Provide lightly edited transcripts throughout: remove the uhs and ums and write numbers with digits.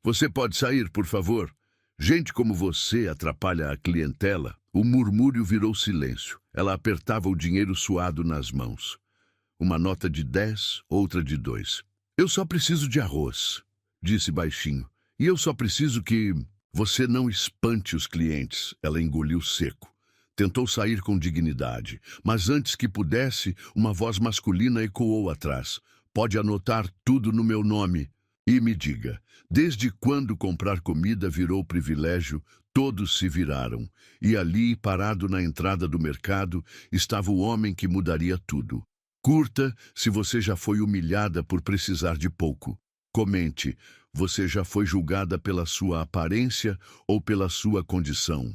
Você pode sair, por favor? Gente como você atrapalha a clientela. O murmúrio virou silêncio. Ela apertava o dinheiro suado nas mãos. Uma nota de 10, outra de 2. Eu só preciso de arroz, disse baixinho. E eu só preciso que você não espante os clientes. Ela engoliu seco. Tentou sair com dignidade, mas antes que pudesse, uma voz masculina ecoou atrás. Pode anotar tudo no meu nome. E me diga, desde quando comprar comida virou privilégio, todos se viraram. E ali, parado na entrada do mercado, estava o homem que mudaria tudo. Curta se você já foi humilhada por precisar de pouco. Comente, você já foi julgada pela sua aparência ou pela sua condição?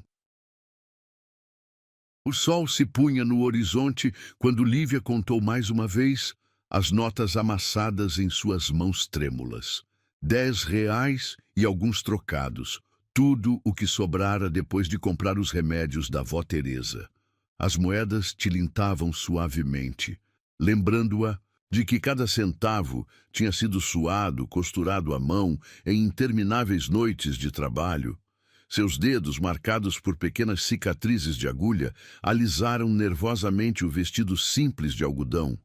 O sol se punha no horizonte quando Lívia contou mais uma vez as notas amassadas em suas mãos trêmulas. 10 reais e alguns trocados. Tudo o que sobrara depois de comprar os remédios da vó Teresa. As moedas tilintavam suavemente, lembrando-a de que cada centavo tinha sido suado, costurado à mão em intermináveis noites de trabalho. Seus dedos, marcados por pequenas cicatrizes de agulha, alisaram nervosamente o vestido simples de algodão,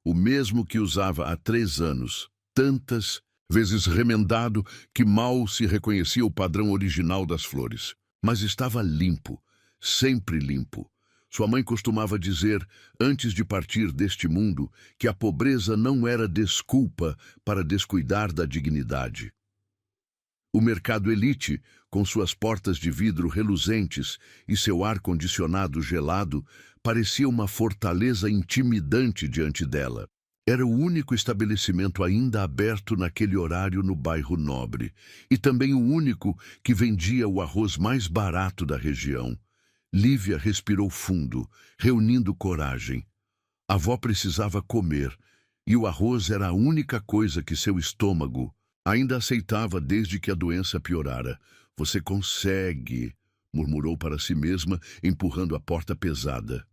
o mesmo que usava há 3 anos, tantas vezes remendado que mal se reconhecia o padrão original das flores. Mas estava limpo, sempre limpo. Sua mãe costumava dizer, antes de partir deste mundo, que a pobreza não era desculpa para descuidar da dignidade. O mercado elite, com suas portas de vidro reluzentes e seu ar-condicionado gelado, parecia uma fortaleza intimidante diante dela. Era o único estabelecimento ainda aberto naquele horário no bairro Nobre, e também o único que vendia o arroz mais barato da região. Lívia respirou fundo, reunindo coragem. A avó precisava comer, e o arroz era a única coisa que seu estômago ainda aceitava desde que a doença piorara. Você consegue, murmurou para si mesma, empurrando a porta pesada.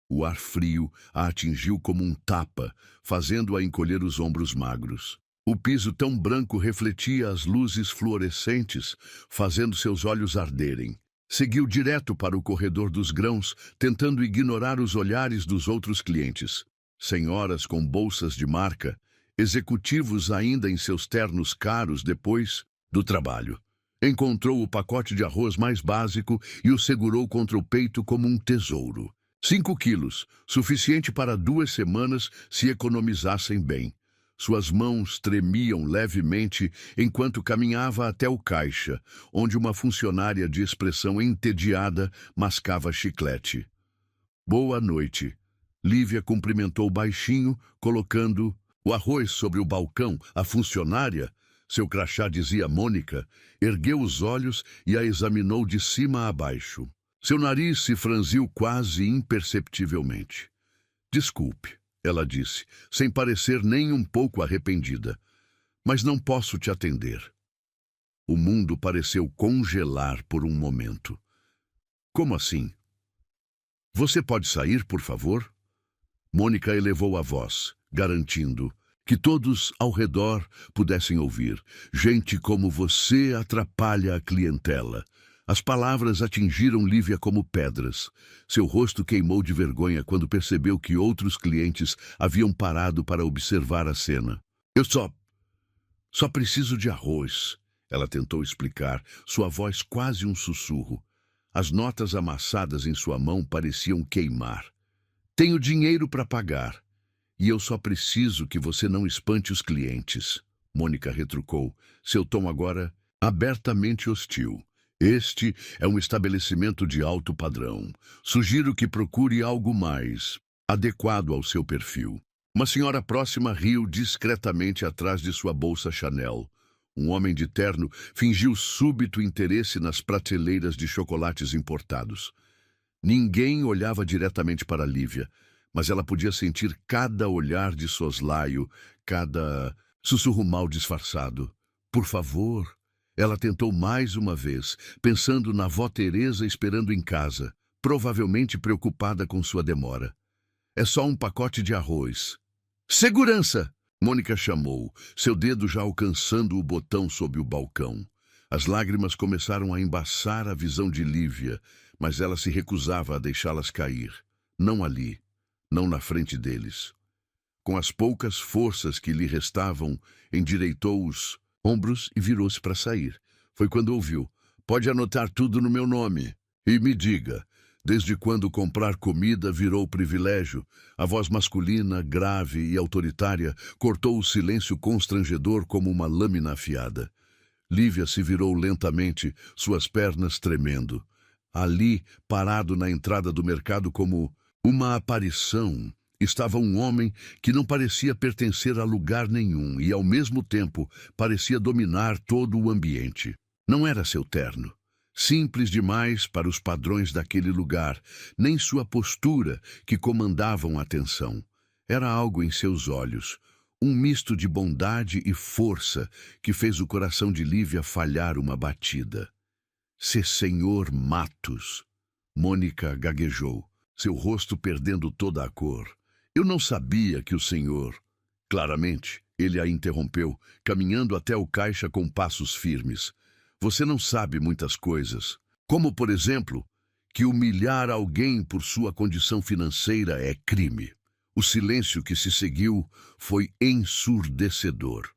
O ar frio a atingiu como um tapa, fazendo-a encolher os ombros magros. O piso tão branco refletia as luzes fluorescentes, fazendo seus olhos arderem. Seguiu direto para o corredor dos grãos, tentando ignorar os olhares dos outros clientes. Senhoras com bolsas de marca, executivos ainda em seus ternos caros depois do trabalho. Encontrou o pacote de arroz mais básico e o segurou contra o peito como um tesouro. 5 quilos, suficiente para 2 semanas se economizassem bem. Suas mãos tremiam levemente enquanto caminhava até o caixa, onde uma funcionária de expressão entediada mascava chiclete. Boa noite. Lívia cumprimentou baixinho, colocando o arroz sobre o balcão. A funcionária, seu crachá dizia Mônica, ergueu os olhos e a examinou de cima a baixo. Seu nariz se franziu quase imperceptivelmente. Desculpe, ela disse, sem parecer nem um pouco arrependida, mas não posso te atender. O mundo pareceu congelar por um momento. Como assim? Você pode sair, por favor? Mônica elevou a voz, garantindo que todos ao redor pudessem ouvir. Gente como você atrapalha a clientela. As palavras atingiram Lívia como pedras. Seu rosto queimou de vergonha quando percebeu que outros clientes haviam parado para observar a cena. Eu só preciso de arroz, ela tentou explicar, sua voz quase um sussurro. As notas amassadas em sua mão pareciam queimar. Tenho dinheiro para pagar. E eu só preciso que você não espante os clientes. Mônica retrucou, seu tom agora abertamente hostil. Este é um estabelecimento de alto padrão. Sugiro que procure algo mais adequado ao seu perfil. Uma senhora próxima riu discretamente atrás de sua bolsa Chanel. Um homem de terno fingiu súbito interesse nas prateleiras de chocolates importados. Ninguém olhava diretamente para Lívia, mas ela podia sentir cada olhar de soslaio, cada sussurro mal disfarçado. Por favor, ela tentou mais uma vez, pensando na vó Teresa esperando em casa, provavelmente preocupada com sua demora. É só um pacote de arroz. Segurança! Mônica chamou, seu dedo já alcançando o botão sob o balcão. As lágrimas começaram a embaçar a visão de Lívia, mas ela se recusava a deixá-las cair. Não ali, não na frente deles. Com as poucas forças que lhe restavam, endireitou os ombros e virou-se para sair. Foi quando ouviu: "Pode anotar tudo no meu nome. E me diga, desde quando comprar comida virou privilégio?" A voz masculina, grave e autoritária, cortou o silêncio constrangedor como uma lâmina afiada. Lívia se virou lentamente, suas pernas tremendo. Ali, parado na entrada do mercado como uma aparição, estava um homem que não parecia pertencer a lugar nenhum e, ao mesmo tempo, parecia dominar todo o ambiente. Não era seu terno, simples demais para os padrões daquele lugar, nem sua postura, que comandavam a atenção. Era algo em seus olhos, um misto de bondade e força que fez o coração de Lívia falhar uma batida. "Se Senhor Matos", Mônica gaguejou, seu rosto perdendo toda a cor. "Eu não sabia que o senhor..." Claramente, ele a interrompeu, caminhando até o caixa com passos firmes. "Você não sabe muitas coisas. Como, por exemplo, que humilhar alguém por sua condição financeira é crime." O silêncio que se seguiu foi ensurdecedor.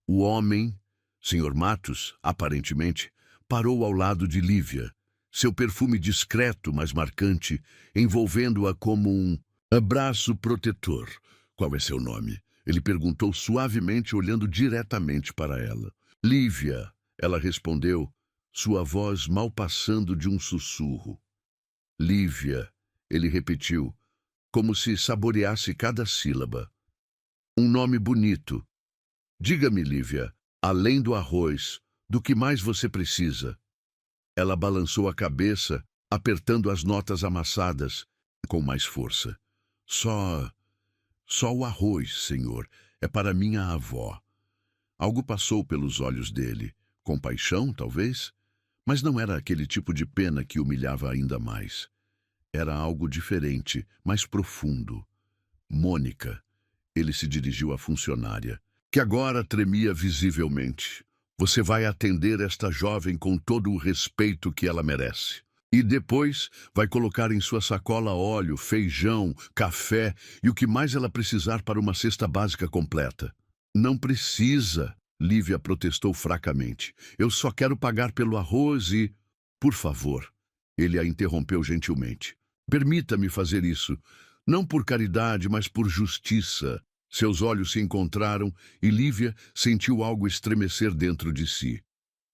O homem, Sr. Matos, aparentemente, parou ao lado de Lívia, seu perfume discreto, mas marcante, envolvendo-a como um abraço protetor. "Qual é seu nome?" Ele perguntou suavemente, olhando diretamente para ela. "Lívia", ela respondeu, sua voz mal passando de um sussurro. "Lívia", ele repetiu, como se saboreasse cada sílaba. "Um nome bonito. Diga-me, Lívia, além do arroz, do que mais você precisa?" Ela balançou a cabeça, apertando as notas amassadas, com mais força. Só o arroz, senhor. É para minha avó." Algo passou pelos olhos dele. Compaixão, talvez? Mas não era aquele tipo de pena que humilhava ainda mais. Era algo diferente, mais profundo. "Mônica", ele se dirigiu à funcionária, que agora tremia visivelmente. "Você vai atender esta jovem com todo o respeito que ela merece. E depois vai colocar em sua sacola óleo, feijão, café e o que mais ela precisar para uma cesta básica completa." "Não precisa", Lívia protestou fracamente. "Eu só quero pagar pelo arroz e..." "Por favor", ele a interrompeu gentilmente. "Permita-me fazer isso. Não por caridade, mas por justiça." Seus olhos se encontraram e Lívia sentiu algo estremecer dentro de si.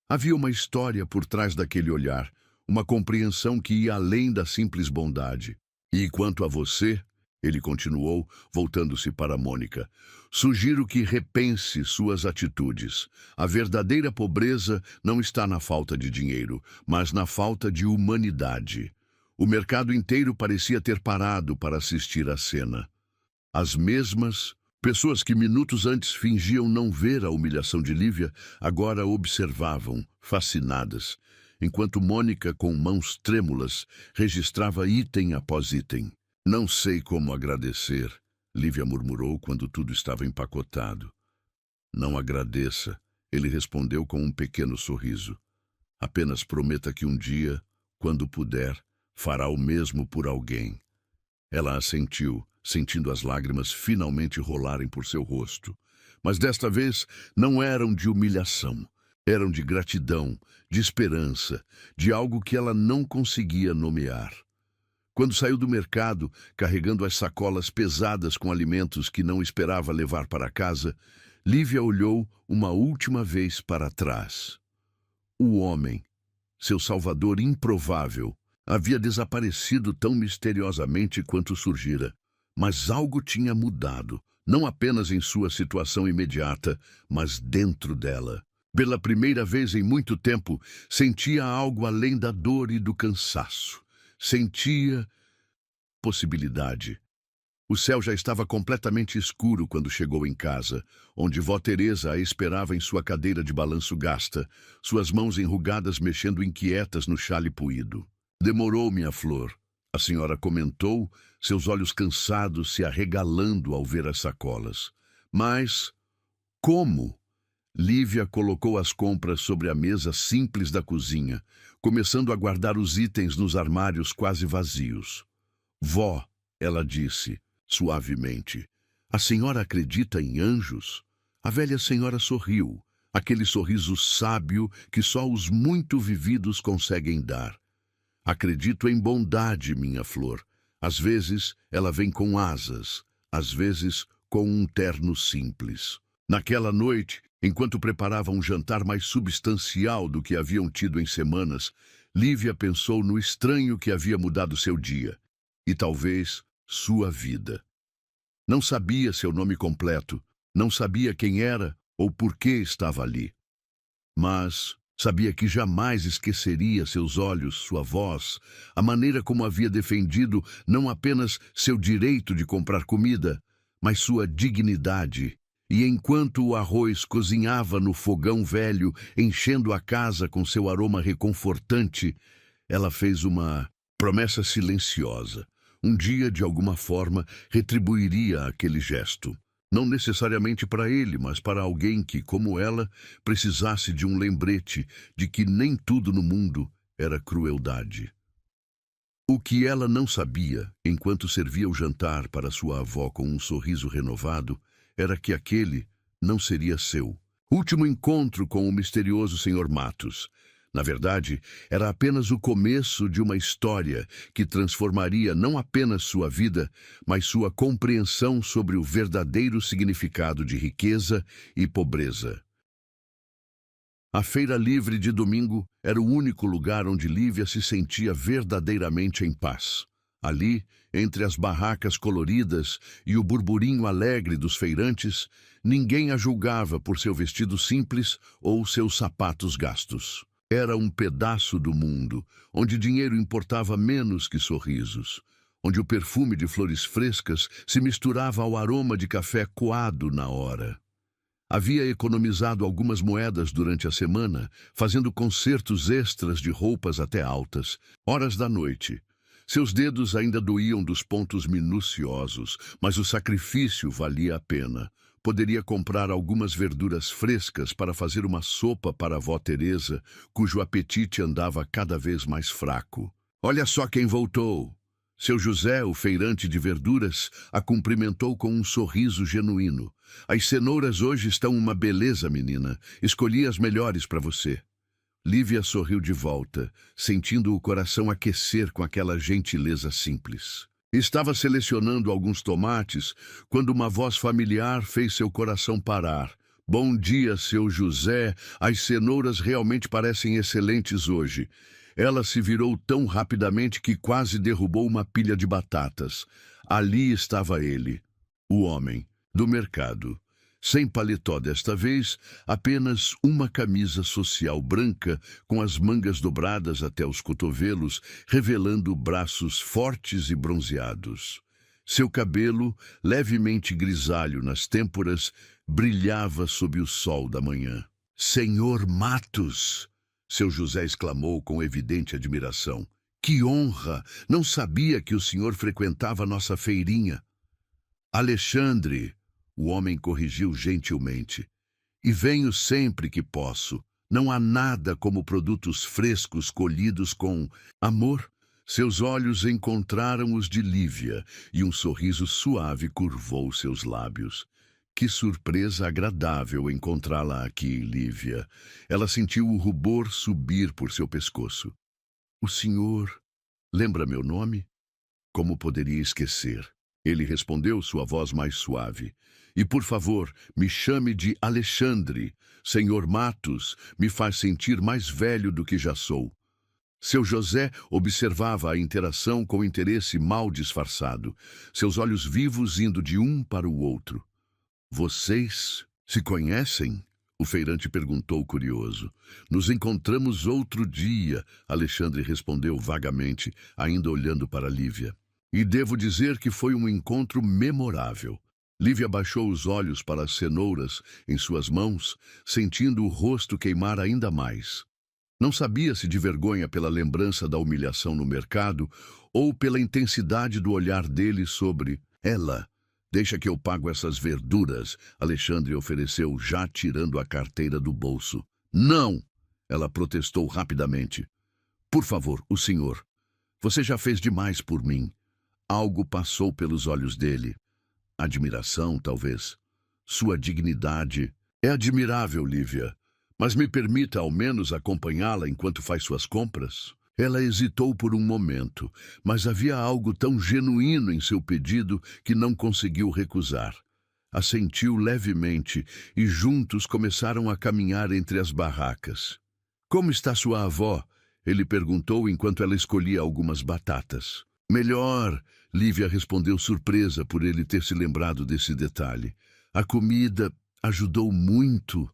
Havia uma história por trás daquele olhar, uma compreensão que ia além da simples bondade. "E quanto a você", ele continuou, voltando-se para Mônica, "sugiro que repense suas atitudes. A verdadeira pobreza não está na falta de dinheiro, mas na falta de humanidade." O mercado inteiro parecia ter parado para assistir à cena. As mesmas pessoas que minutos antes fingiam não ver a humilhação de Lívia, agora observavam, fascinadas, enquanto Mônica, com mãos trêmulas, registrava item após item. "Não sei como agradecer", Lívia murmurou quando tudo estava empacotado. "Não agradeça", ele respondeu com um pequeno sorriso. "Apenas prometa que um dia, quando puder, fará o mesmo por alguém." Ela assentiu, sentindo as lágrimas finalmente rolarem por seu rosto. Mas desta vez não eram de humilhação, eram de gratidão, de esperança, de algo que ela não conseguia nomear. Quando saiu do mercado, carregando as sacolas pesadas com alimentos que não esperava levar para casa, Lívia olhou uma última vez para trás. O homem, seu salvador improvável, havia desaparecido tão misteriosamente quanto surgira. Mas algo tinha mudado, não apenas em sua situação imediata, mas dentro dela. Pela primeira vez em muito tempo, sentia algo além da dor e do cansaço. Sentia possibilidade. O céu já estava completamente escuro quando chegou em casa, onde vó Teresa a esperava em sua cadeira de balanço gasta, suas mãos enrugadas mexendo inquietas no xale puído. "Demorou, minha flor", a senhora comentou, seus olhos cansados se arregalando ao ver as sacolas. Mas como? Lívia colocou as compras sobre a mesa simples da cozinha, começando a guardar os itens nos armários quase vazios. Vó, ela disse, suavemente, a senhora acredita em anjos? A velha senhora sorriu, aquele sorriso sábio que só os muito vividos conseguem dar. Acredito em bondade, minha flor. Às vezes ela vem com asas, às vezes com um terno simples. Naquela noite, enquanto preparava um jantar mais substancial do que haviam tido em semanas, Lívia pensou no estranho que havia mudado seu dia, e talvez sua vida. Não sabia seu nome completo, não sabia quem era ou por que estava ali. Mas sabia que jamais esqueceria seus olhos, sua voz, a maneira como havia defendido não apenas seu direito de comprar comida, mas sua dignidade. E enquanto o arroz cozinhava no fogão velho, enchendo a casa com seu aroma reconfortante, ela fez uma promessa silenciosa. Um dia, de alguma forma, retribuiria aquele gesto. Não necessariamente para ele, mas para alguém que, como ela, precisasse de um lembrete de que nem tudo no mundo era crueldade. O que ela não sabia, enquanto servia o jantar para sua avó com um sorriso renovado, era que aquele não seria seu último encontro com o misterioso Sr. Matos. Na verdade, era apenas o começo de uma história que transformaria não apenas sua vida, mas sua compreensão sobre o verdadeiro significado de riqueza e pobreza. A feira livre de domingo era o único lugar onde Lívia se sentia verdadeiramente em paz. Ali, entre as barracas coloridas e o burburinho alegre dos feirantes, ninguém a julgava por seu vestido simples ou seus sapatos gastos. Era um pedaço do mundo, onde dinheiro importava menos que sorrisos, onde o perfume de flores frescas se misturava ao aroma de café coado na hora. Havia economizado algumas moedas durante a semana, fazendo concertos extras de roupas até altas, horas da noite. Seus dedos ainda doíam dos pontos minuciosos, mas o sacrifício valia a pena. Poderia comprar algumas verduras frescas para fazer uma sopa para a avó Teresa, cujo apetite andava cada vez mais fraco. Olha só quem voltou! Seu José, o feirante de verduras, a cumprimentou com um sorriso genuíno. As cenouras hoje estão uma beleza, menina. Escolhi as melhores para você. Lívia sorriu de volta, sentindo o coração aquecer com aquela gentileza simples. Estava selecionando alguns tomates quando uma voz familiar fez seu coração parar. Bom dia, seu José. As cenouras realmente parecem excelentes hoje. Ela se virou tão rapidamente que quase derrubou uma pilha de batatas. Ali estava ele, o homem, do mercado. Sem paletó desta vez, apenas uma camisa social branca com as mangas dobradas até os cotovelos, revelando braços fortes e bronzeados. Seu cabelo, levemente grisalho nas têmporas, brilhava sob o sol da manhã. Senhor Matos! Seu José exclamou com evidente admiração. Que honra! Não sabia que o senhor frequentava nossa feirinha. Alexandre! O homem corrigiu gentilmente. E venho sempre que posso. Não há nada como produtos frescos colhidos com amor. Seus olhos encontraram os de Lívia e um sorriso suave curvou seus lábios. Que surpresa agradável encontrá-la aqui, Lívia. Ela sentiu o rubor subir por seu pescoço. O senhor lembra meu nome? Como poderia esquecer? Ele respondeu, sua voz mais suave. E, por favor, me chame de Alexandre. Senhor Matos me faz sentir mais velho do que já sou. Seu José observava a interação com interesse mal disfarçado, seus olhos vivos indo de um para o outro. Vocês se conhecem? O feirante perguntou curioso. Nos encontramos outro dia, Alexandre respondeu vagamente, ainda olhando para Lívia. E devo dizer que foi um encontro memorável. Lívia baixou os olhos para as cenouras em suas mãos, sentindo o rosto queimar ainda mais. Não sabia se de vergonha pela lembrança da humilhação no mercado ou pela intensidade do olhar dele sobre ela. Deixa que eu pago essas verduras, Alexandre ofereceu, já tirando a carteira do bolso. Não! Ela protestou rapidamente. Por favor, o senhor. Você já fez demais por mim. Algo passou pelos olhos dele. Admiração, talvez. Sua dignidade. É admirável, Lívia. Mas me permita ao menos acompanhá-la enquanto faz suas compras? Ela hesitou por um momento, mas havia algo tão genuíno em seu pedido que não conseguiu recusar. Assentiu levemente e juntos começaram a caminhar entre as barracas. Como está sua avó? Ele perguntou enquanto ela escolhia algumas batatas. Melhor, Lívia respondeu surpresa por ele ter se lembrado desse detalhe. A comida ajudou muito.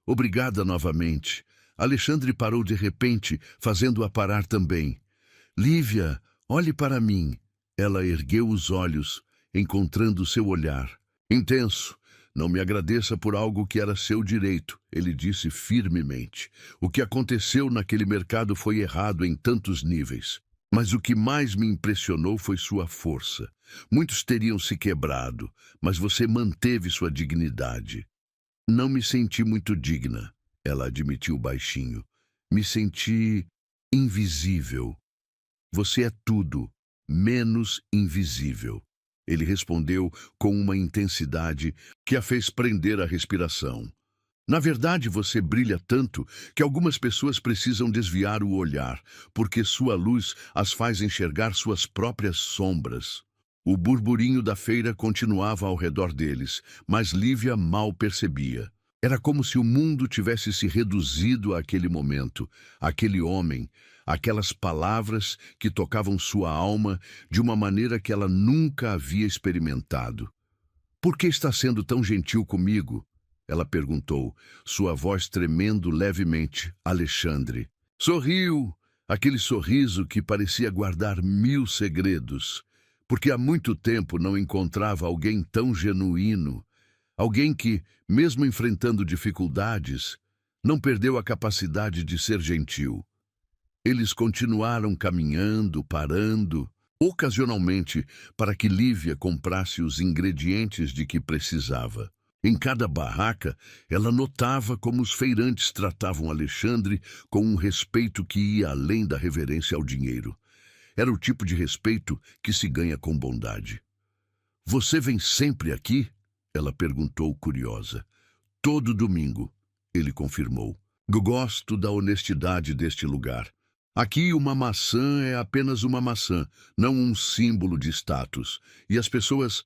Obrigada novamente. Alexandre parou de repente, fazendo-a parar também. Lívia, olhe para mim. Ela ergueu os olhos, encontrando seu olhar. Intenso. Não me agradeça por algo que era seu direito, ele disse firmemente. O que aconteceu naquele mercado foi errado em tantos níveis. Mas o que mais me impressionou foi sua força. Muitos teriam se quebrado, mas você manteve sua dignidade. Não me senti muito digna, ela admitiu baixinho. Me senti invisível. Você é tudo, menos invisível. Ele respondeu com uma intensidade que a fez prender a respiração. Na verdade, você brilha tanto que algumas pessoas precisam desviar o olhar, porque sua luz as faz enxergar suas próprias sombras. O burburinho da feira continuava ao redor deles, mas Lívia mal percebia. Era como se o mundo tivesse se reduzido àquele momento, àquele homem, aquelas palavras que tocavam sua alma de uma maneira que ela nunca havia experimentado. Por que está sendo tão gentil comigo? Ela perguntou, sua voz tremendo levemente. Alexandre. Sorriu, aquele sorriso que parecia guardar 1000 segredos, porque há muito tempo não encontrava alguém tão genuíno, alguém que, mesmo enfrentando dificuldades, não perdeu a capacidade de ser gentil. Eles continuaram caminhando, parando, ocasionalmente, para que Lívia comprasse os ingredientes de que precisava. Em cada barraca, ela notava como os feirantes tratavam Alexandre com um respeito que ia além da reverência ao dinheiro. Era o tipo de respeito que se ganha com bondade. Você vem sempre aqui? Ela perguntou curiosa. Todo domingo, ele confirmou. Gosto da honestidade deste lugar. Aqui uma maçã é apenas uma maçã, não um símbolo de status. E as pessoas...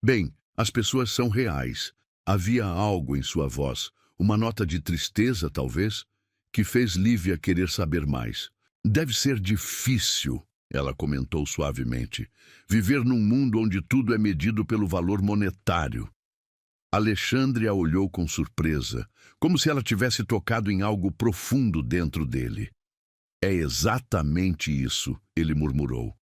Bem, as pessoas são reais. Havia algo em sua voz, uma nota de tristeza, talvez, que fez Lívia querer saber mais. Deve ser difícil, ela comentou suavemente, viver num mundo onde tudo é medido pelo valor monetário. Alexandre a olhou com surpresa, como se ela tivesse tocado em algo profundo dentro dele. É exatamente isso, ele murmurou.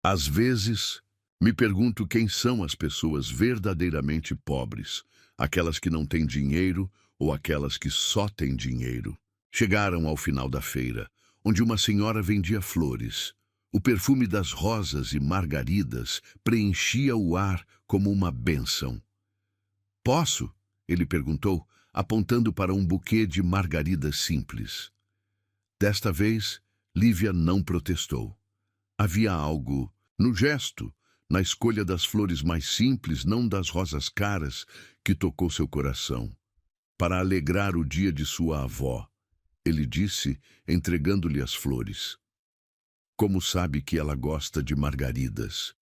Às vezes, me pergunto quem são as pessoas verdadeiramente pobres, aquelas que não têm dinheiro ou aquelas que só têm dinheiro. Chegaram ao final da feira, onde uma senhora vendia flores. O perfume das rosas e margaridas preenchia o ar como uma bênção. Posso? Ele perguntou, apontando para um buquê de margaridas simples. Desta vez, Lívia não protestou. Havia algo no gesto, na escolha das flores mais simples, não das rosas caras, que tocou seu coração. Para alegrar o dia de sua avó, ele disse, entregando-lhe as flores. Como sabe que ela gosta de margaridas?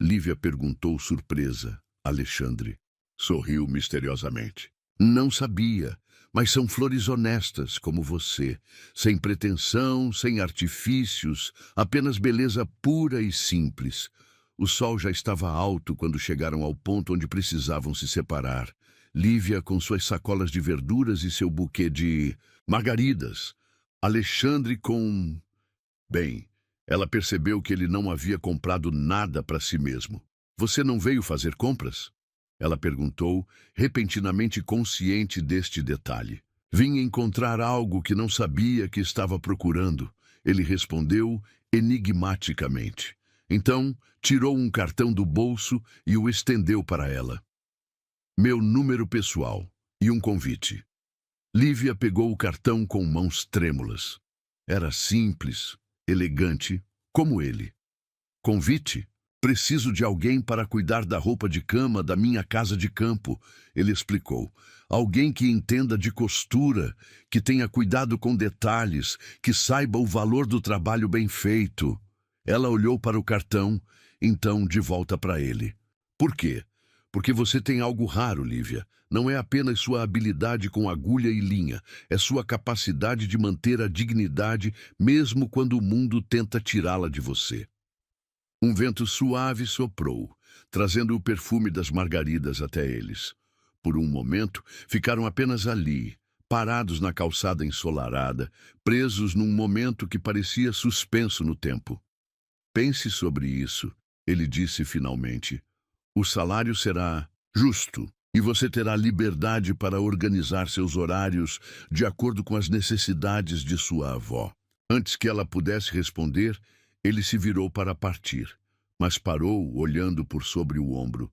Lívia perguntou surpresa. Alexandre sorriu misteriosamente. Não sabia, mas são flores honestas como você, sem pretensão, sem artifícios, apenas beleza pura e simples. O sol já estava alto quando chegaram ao ponto onde precisavam se separar. Lívia com suas sacolas de verduras e seu buquê de margaridas. Alexandre com... Bem, ela percebeu que ele não havia comprado nada para si mesmo. Você não veio fazer compras? Ela perguntou, repentinamente consciente deste detalhe. Vim encontrar algo que não sabia que estava procurando. Ele respondeu enigmaticamente. Então, tirou um cartão do bolso e o estendeu para ela. Meu número pessoal e um convite. Lívia pegou o cartão com mãos trêmulas. Era simples, elegante, como ele. Convite? Preciso de alguém para cuidar da roupa de cama da minha casa de campo, ele explicou. Alguém que entenda de costura, que tenha cuidado com detalhes, que saiba o valor do trabalho bem feito. Ela olhou para o cartão, então de volta para ele. Por quê? Porque você tem algo raro, Lívia. Não é apenas sua habilidade com agulha e linha, é sua capacidade de manter a dignidade mesmo quando o mundo tenta tirá-la de você. Um vento suave soprou, trazendo o perfume das margaridas até eles. Por um momento, ficaram apenas ali, parados na calçada ensolarada, presos num momento que parecia suspenso no tempo. Pense sobre isso, ele disse finalmente. O salário será justo e você terá liberdade para organizar seus horários de acordo com as necessidades de sua avó. Antes que ela pudesse responder, ele se virou para partir, mas parou olhando por sobre o ombro.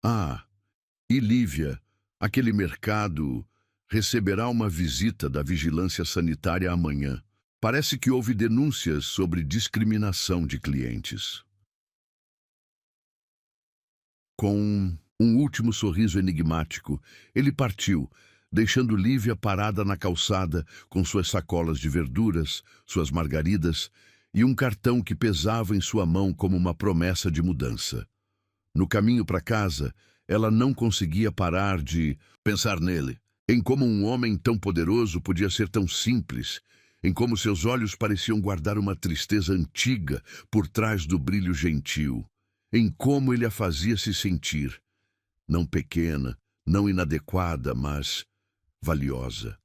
Ah, e Lívia, aquele mercado receberá uma visita da vigilância sanitária amanhã. Parece que houve denúncias sobre discriminação de clientes. Com um último sorriso enigmático, ele partiu, deixando Lívia parada na calçada com suas sacolas de verduras, suas margaridas e um cartão que pesava em sua mão como uma promessa de mudança. No caminho para casa, ela não conseguia parar de pensar nele, em como um homem tão poderoso podia ser tão simples, em como seus olhos pareciam guardar uma tristeza antiga por trás do brilho gentil, em como ele a fazia se sentir, não pequena, não inadequada, mas valiosa.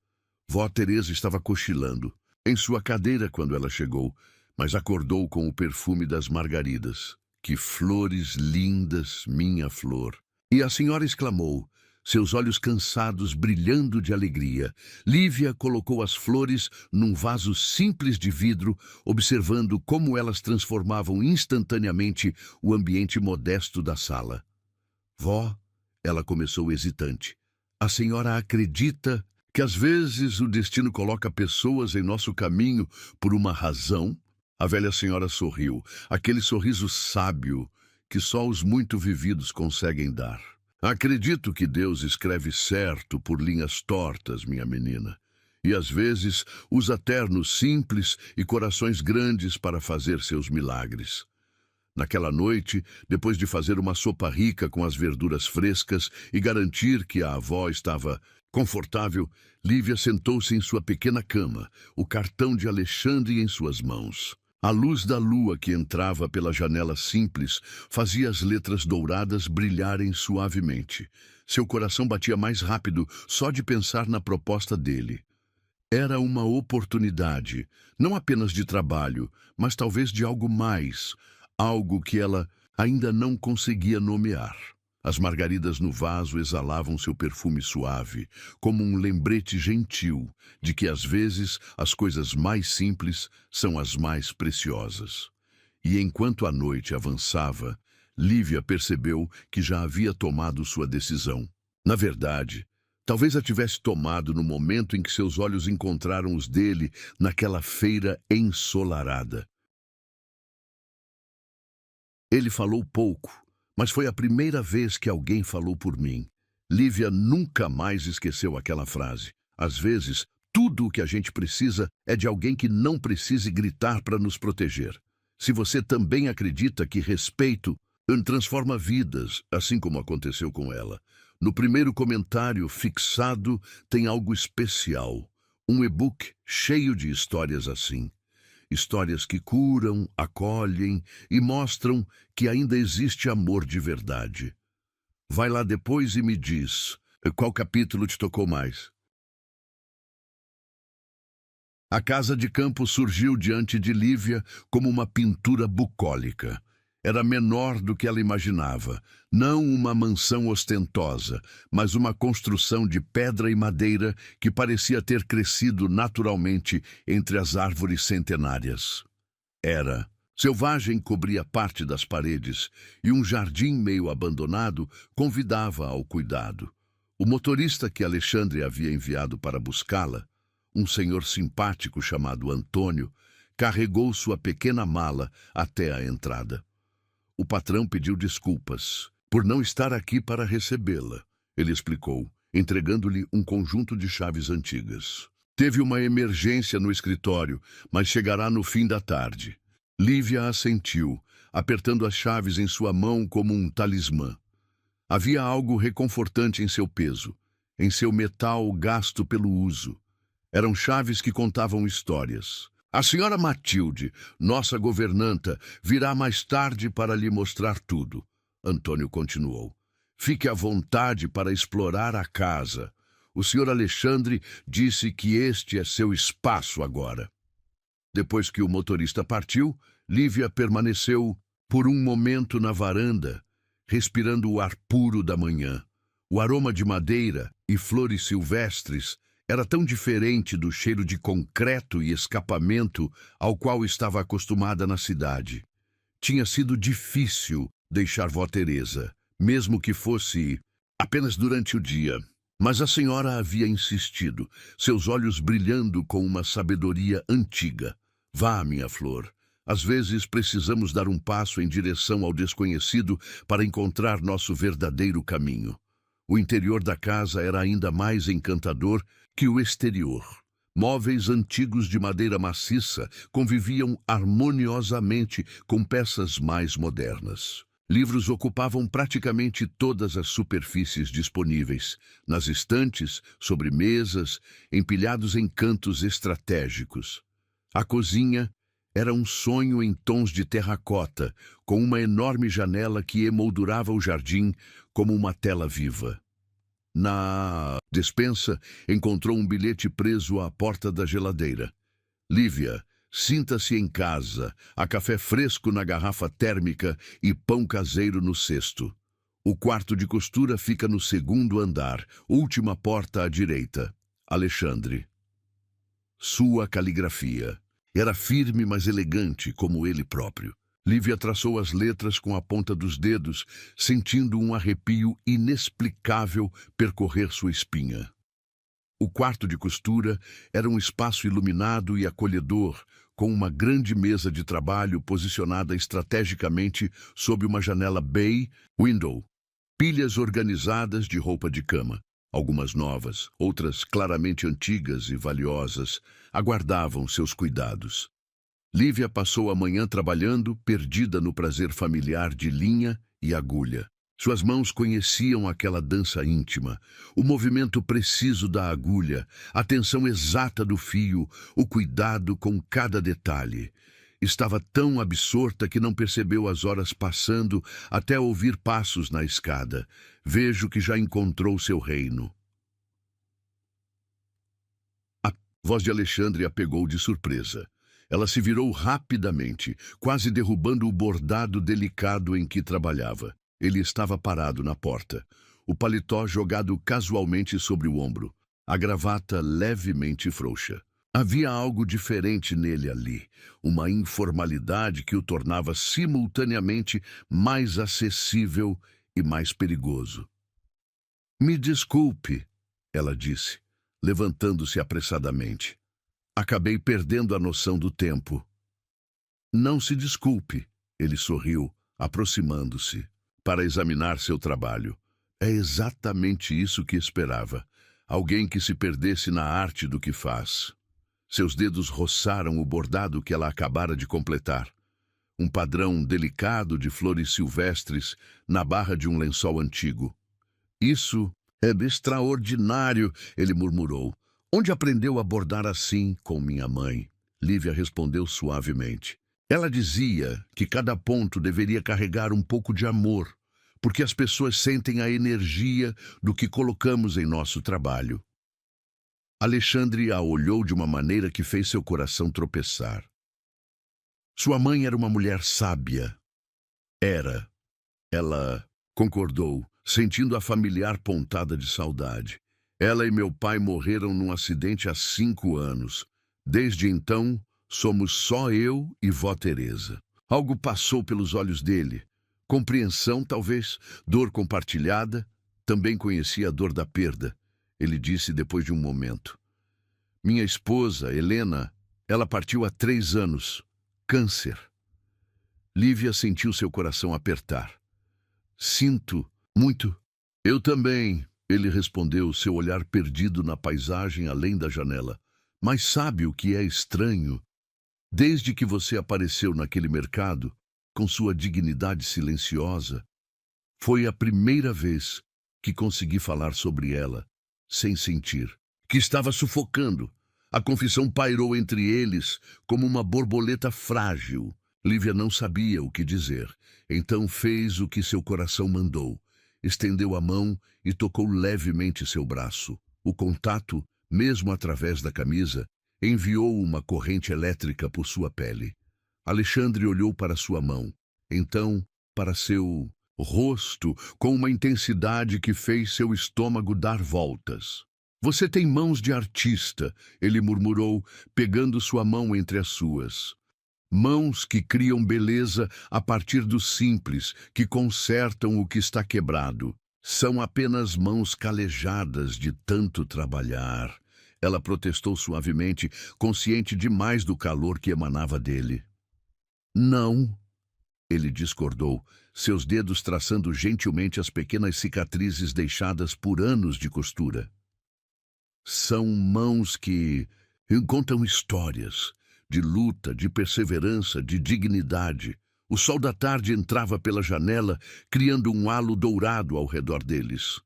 Vó Teresa estava cochilando em sua cadeira quando ela chegou, mas acordou com o perfume das margaridas. Que flores lindas, minha flor! E a senhora exclamou, seus olhos cansados brilhando de alegria. Lívia colocou as flores num vaso simples de vidro, observando como elas transformavam instantaneamente o ambiente modesto da sala. Vó, ela começou hesitante, a senhora acredita que às vezes o destino coloca pessoas em nosso caminho por uma razão? A velha senhora sorriu, aquele sorriso sábio que só os muito vividos conseguem dar. Acredito que Deus escreve certo por linhas tortas, minha menina, e às vezes usa ternos simples e corações grandes para fazer seus milagres. Naquela noite, depois de fazer uma sopa rica com as verduras frescas e garantir que a avó estava confortável, Lívia sentou-se em sua pequena cama, o cartão de Alexandre em suas mãos. A luz da lua que entrava pela janela simples fazia as letras douradas brilharem suavemente. Seu coração batia mais rápido só de pensar na proposta dele. Era uma oportunidade, não apenas de trabalho, mas talvez de algo mais, algo que ela ainda não conseguia nomear. As margaridas no vaso exalavam seu perfume suave, como um lembrete gentil de que às vezes as coisas mais simples são as mais preciosas. E enquanto a noite avançava, Lívia percebeu que já havia tomado sua decisão. Na verdade, talvez a tivesse tomado no momento em que seus olhos encontraram os dele naquela feira ensolarada. Ele falou pouco, mas foi a primeira vez que alguém falou por mim. Lívia nunca mais esqueceu aquela frase. Às vezes, tudo o que a gente precisa é de alguém que não precise gritar para nos proteger. Se você também acredita que respeito transforma vidas, assim como aconteceu com ela, no primeiro comentário fixado tem algo especial. Um e-book cheio de histórias assim. Histórias que curam, acolhem e mostram que ainda existe amor de verdade. Vai lá depois e me diz qual capítulo te tocou mais. A casa de campo surgiu diante de Lívia como uma pintura bucólica. Era menor do que ela imaginava, não uma mansão ostentosa, mas uma construção de pedra e madeira que parecia ter crescido naturalmente entre as árvores centenárias. Era Selvagem cobria parte das paredes e um jardim meio abandonado convidava ao cuidado. O motorista que Alexandre havia enviado para buscá-la, um senhor simpático chamado Antônio, carregou sua pequena mala até a entrada. O patrão pediu desculpas por não estar aqui para recebê-la, ele explicou, entregando-lhe um conjunto de chaves antigas. Teve uma emergência no escritório, mas chegará no fim da tarde. Lívia assentiu, apertando as chaves em sua mão como um talismã. Havia algo reconfortante em seu peso, em seu metal gasto pelo uso. Eram chaves que contavam histórias. A senhora Matilde, nossa governanta, virá mais tarde para lhe mostrar tudo, Antônio continuou. Fique à vontade para explorar a casa. O senhor Alexandre disse que este é seu espaço agora. Depois que o motorista partiu, Lívia permaneceu por um momento na varanda, respirando o ar puro da manhã. O aroma de madeira e flores silvestres era tão diferente do cheiro de concreto e escapamento ao qual estava acostumada na cidade. Tinha sido difícil deixar vó Teresa, mesmo que fosse apenas durante o dia. Mas a senhora havia insistido, seus olhos brilhando com uma sabedoria antiga. Vá, minha flor. Às vezes precisamos dar um passo em direção ao desconhecido para encontrar nosso verdadeiro caminho. O interior da casa era ainda mais encantador que o exterior. Móveis antigos de madeira maciça conviviam harmoniosamente com peças mais modernas. Livros ocupavam praticamente todas as superfícies disponíveis, nas estantes, sobre mesas, empilhados em cantos estratégicos. A cozinha era um sonho em tons de terracota, com uma enorme janela que emoldurava o jardim como uma tela viva. Na despensa, encontrou um bilhete preso à porta da geladeira. Lívia, sinta-se em casa, há café fresco na garrafa térmica e pão caseiro no cesto. O quarto de costura fica no segundo andar, última porta à direita. Alexandre. Sua caligrafia. Era firme, mas elegante, como ele próprio. Lívia traçou as letras com a ponta dos dedos, sentindo um arrepio inexplicável percorrer sua espinha. O quarto de costura era um espaço iluminado e acolhedor, com uma grande mesa de trabalho posicionada estrategicamente sob uma janela bay window. Pilhas organizadas de roupa de cama, algumas novas, outras claramente antigas e valiosas, aguardavam seus cuidados. Lívia passou a manhã trabalhando, perdida no prazer familiar de linha e agulha. Suas mãos conheciam aquela dança íntima, o movimento preciso da agulha, a tensão exata do fio, o cuidado com cada detalhe. Estava tão absorta que não percebeu as horas passando até ouvir passos na escada. Vejo que já encontrou seu reino. A voz de Alexandre a pegou de surpresa. Ela se virou rapidamente, quase derrubando o bordado delicado em que trabalhava. Ele estava parado na porta, o paletó jogado casualmente sobre o ombro, a gravata levemente frouxa. Havia algo diferente nele ali, uma informalidade que o tornava simultaneamente mais acessível e mais perigoso. Me desculpe, ela disse, levantando-se apressadamente. Acabei perdendo a noção do tempo. Não se desculpe, ele sorriu, aproximando-se, para examinar seu trabalho. É exatamente isso que esperava. Alguém que se perdesse na arte do que faz. Seus dedos roçaram o bordado que ela acabara de completar. Um padrão delicado de flores silvestres na barra de um lençol antigo. Isso é extraordinário, ele murmurou. Onde aprendeu a bordar assim com minha mãe? Lívia respondeu suavemente. Ela dizia que cada ponto deveria carregar um pouco de amor, porque as pessoas sentem a energia do que colocamos em nosso trabalho. Alexandre a olhou de uma maneira que fez seu coração tropeçar. Sua mãe era uma mulher sábia. Era. Ela concordou, sentindo a familiar pontada de saudade. Ela e meu pai morreram num acidente há 5 anos. Desde então, somos só eu e vó Teresa. Algo passou pelos olhos dele. Compreensão, talvez, dor compartilhada. Também conhecia a dor da perda. Ele disse depois de um momento. Minha esposa, Helena, ela partiu há 3 anos. Câncer. Lívia sentiu seu coração apertar. Sinto muito. Eu também, ele respondeu, seu olhar perdido na paisagem além da janela. Mas sabe o que é estranho? Desde que você apareceu naquele mercado, com sua dignidade silenciosa, foi a primeira vez que consegui falar sobre ela, sem sentir, que estava sufocando. A confissão pairou entre eles como uma borboleta frágil. Lívia não sabia o que dizer, então fez o que seu coração mandou. Estendeu a mão e tocou levemente seu braço. O contato, mesmo através da camisa, enviou uma corrente elétrica por sua pele. Alexandre olhou para sua mão, então para seu rosto, com uma intensidade que fez seu estômago dar voltas. Você tem mãos de artista, ele murmurou, pegando sua mão entre as suas. Mãos que criam beleza a partir do simples, que consertam o que está quebrado. São apenas mãos calejadas de tanto trabalhar. Ela protestou suavemente, consciente demais do calor que emanava dele. Não, ele discordou, seus dedos traçando gentilmente as pequenas cicatrizes deixadas por anos de costura. São mãos que contam histórias, de luta, de perseverança, de dignidade. O sol da tarde entrava pela janela, criando um halo dourado ao redor deles.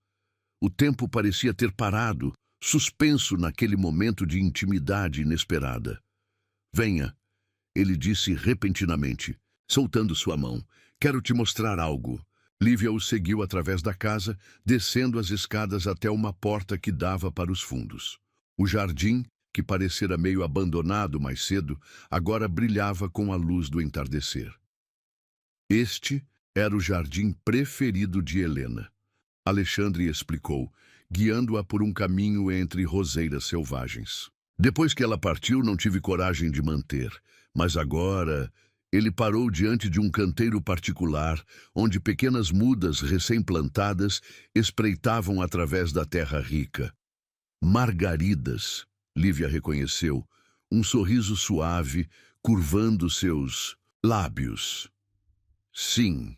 O tempo parecia ter parado, suspenso naquele momento de intimidade inesperada. Venha, ele disse repentinamente, soltando sua mão. Quero te mostrar algo. Lívia o seguiu através da casa, descendo as escadas até uma porta que dava para os fundos. O jardim, que parecera meio abandonado mais cedo, agora brilhava com a luz do entardecer. Este era o jardim preferido de Helena. Alexandre explicou, guiando-a por um caminho entre roseiras selvagens. Depois que ela partiu, não tive coragem de manter, mas agora ele parou diante de um canteiro particular, onde pequenas mudas recém-plantadas espreitavam através da terra rica. Margaridas, Lívia reconheceu, um sorriso suave, curvando seus lábios. Sim,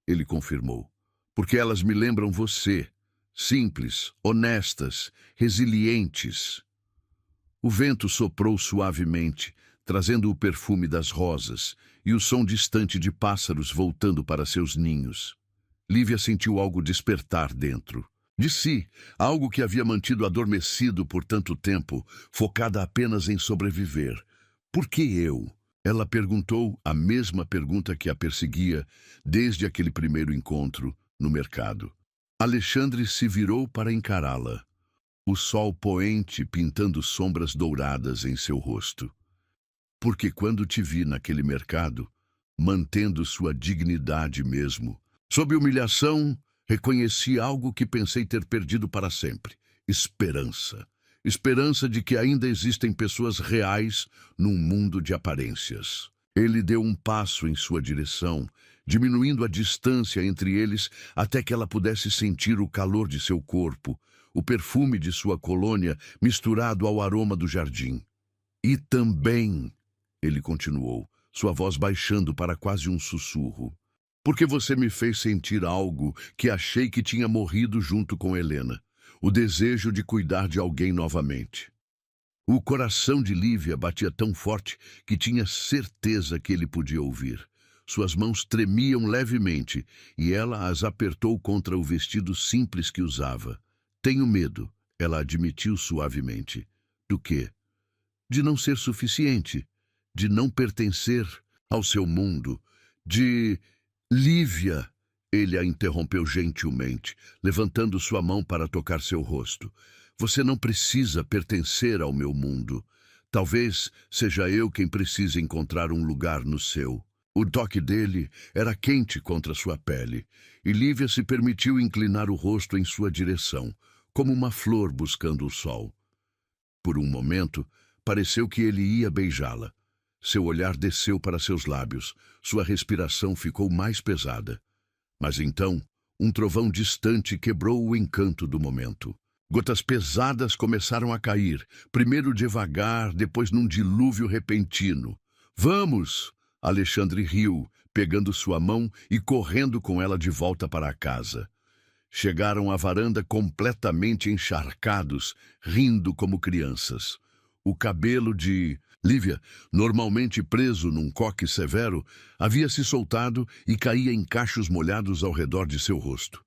ele confirmou, porque elas me lembram você, simples, honestas, resilientes. O vento soprou suavemente, trazendo o perfume das rosas e o som distante de pássaros voltando para seus ninhos. Lívia sentiu algo despertar dentro de si, algo que havia mantido adormecido por tanto tempo, focada apenas em sobreviver. Por que eu? Ela perguntou a mesma pergunta que a perseguia desde aquele primeiro encontro no mercado. Alexandre se virou para encará-la, o sol poente pintando sombras douradas em seu rosto. Porque quando te vi naquele mercado, mantendo sua dignidade mesmo, sob humilhação, reconheci algo que pensei ter perdido para sempre: esperança. Esperança de que ainda existem pessoas reais num mundo de aparências. Ele deu um passo em sua direção, diminuindo a distância entre eles até que ela pudesse sentir o calor de seu corpo, o perfume de sua colônia misturado ao aroma do jardim. E também, ele continuou, sua voz baixando para quase um sussurro, porque você me fez sentir algo que achei que tinha morrido junto com Helena. O desejo de cuidar de alguém novamente. O coração de Lívia batia tão forte que tinha certeza que ele podia ouvir. Suas mãos tremiam levemente e ela as apertou contra o vestido simples que usava. Tenho medo, ela admitiu suavemente. Do quê? De não ser suficiente, de não pertencer ao seu mundo, de... Lívia! Ele a interrompeu gentilmente, levantando sua mão para tocar seu rosto. Você não precisa pertencer ao meu mundo. Talvez seja eu quem precise encontrar um lugar no seu. O toque dele era quente contra sua pele, e Lívia se permitiu inclinar o rosto em sua direção, como uma flor buscando o sol. Por um momento, pareceu que ele ia beijá-la. Seu olhar desceu para seus lábios, sua respiração ficou mais pesada. Mas então, um trovão distante quebrou o encanto do momento. Gotas pesadas começaram a cair, primeiro devagar, depois num dilúvio repentino. Vamos! Alexandre riu, pegando sua mão e correndo com ela de volta para a casa. Chegaram à varanda completamente encharcados, rindo como crianças. O cabelo de Lívia, normalmente preso num coque severo, havia se soltado e caía em cachos molhados ao redor de seu rosto.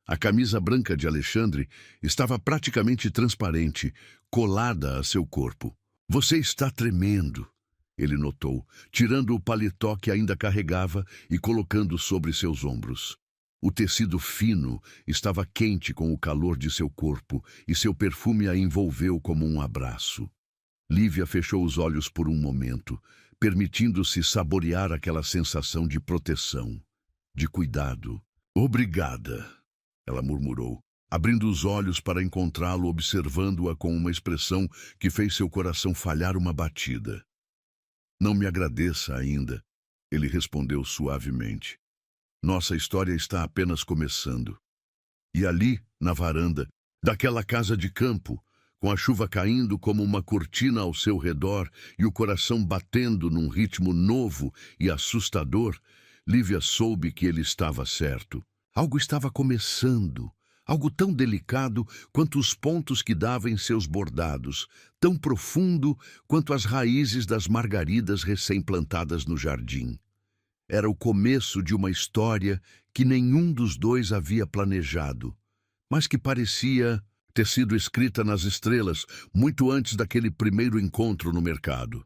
A camisa branca de Alexandre estava praticamente transparente, colada a seu corpo. Você está tremendo, ele notou, tirando o paletó que ainda carregava e colocando sobre seus ombros. O tecido fino estava quente com o calor de seu corpo e seu perfume a envolveu como um abraço. Lívia fechou os olhos por um momento, permitindo-se saborear aquela sensação de proteção, de cuidado. Obrigada, ela murmurou, abrindo os olhos para encontrá-lo observando-a com uma expressão que fez seu coração falhar uma batida. Não me agradeça ainda, ele respondeu suavemente. Nossa história está apenas começando. E ali, na varanda, daquela casa de campo, com a chuva caindo como uma cortina ao seu redor e o coração batendo num ritmo novo e assustador, Lívia soube que ele estava certo. Algo estava começando, algo tão delicado quanto os pontos que dava em seus bordados, tão profundo quanto as raízes das margaridas recém-plantadas no jardim. Era o começo de uma história que nenhum dos dois havia planejado, mas que parecia ter sido escrita nas estrelas muito antes daquele primeiro encontro no mercado.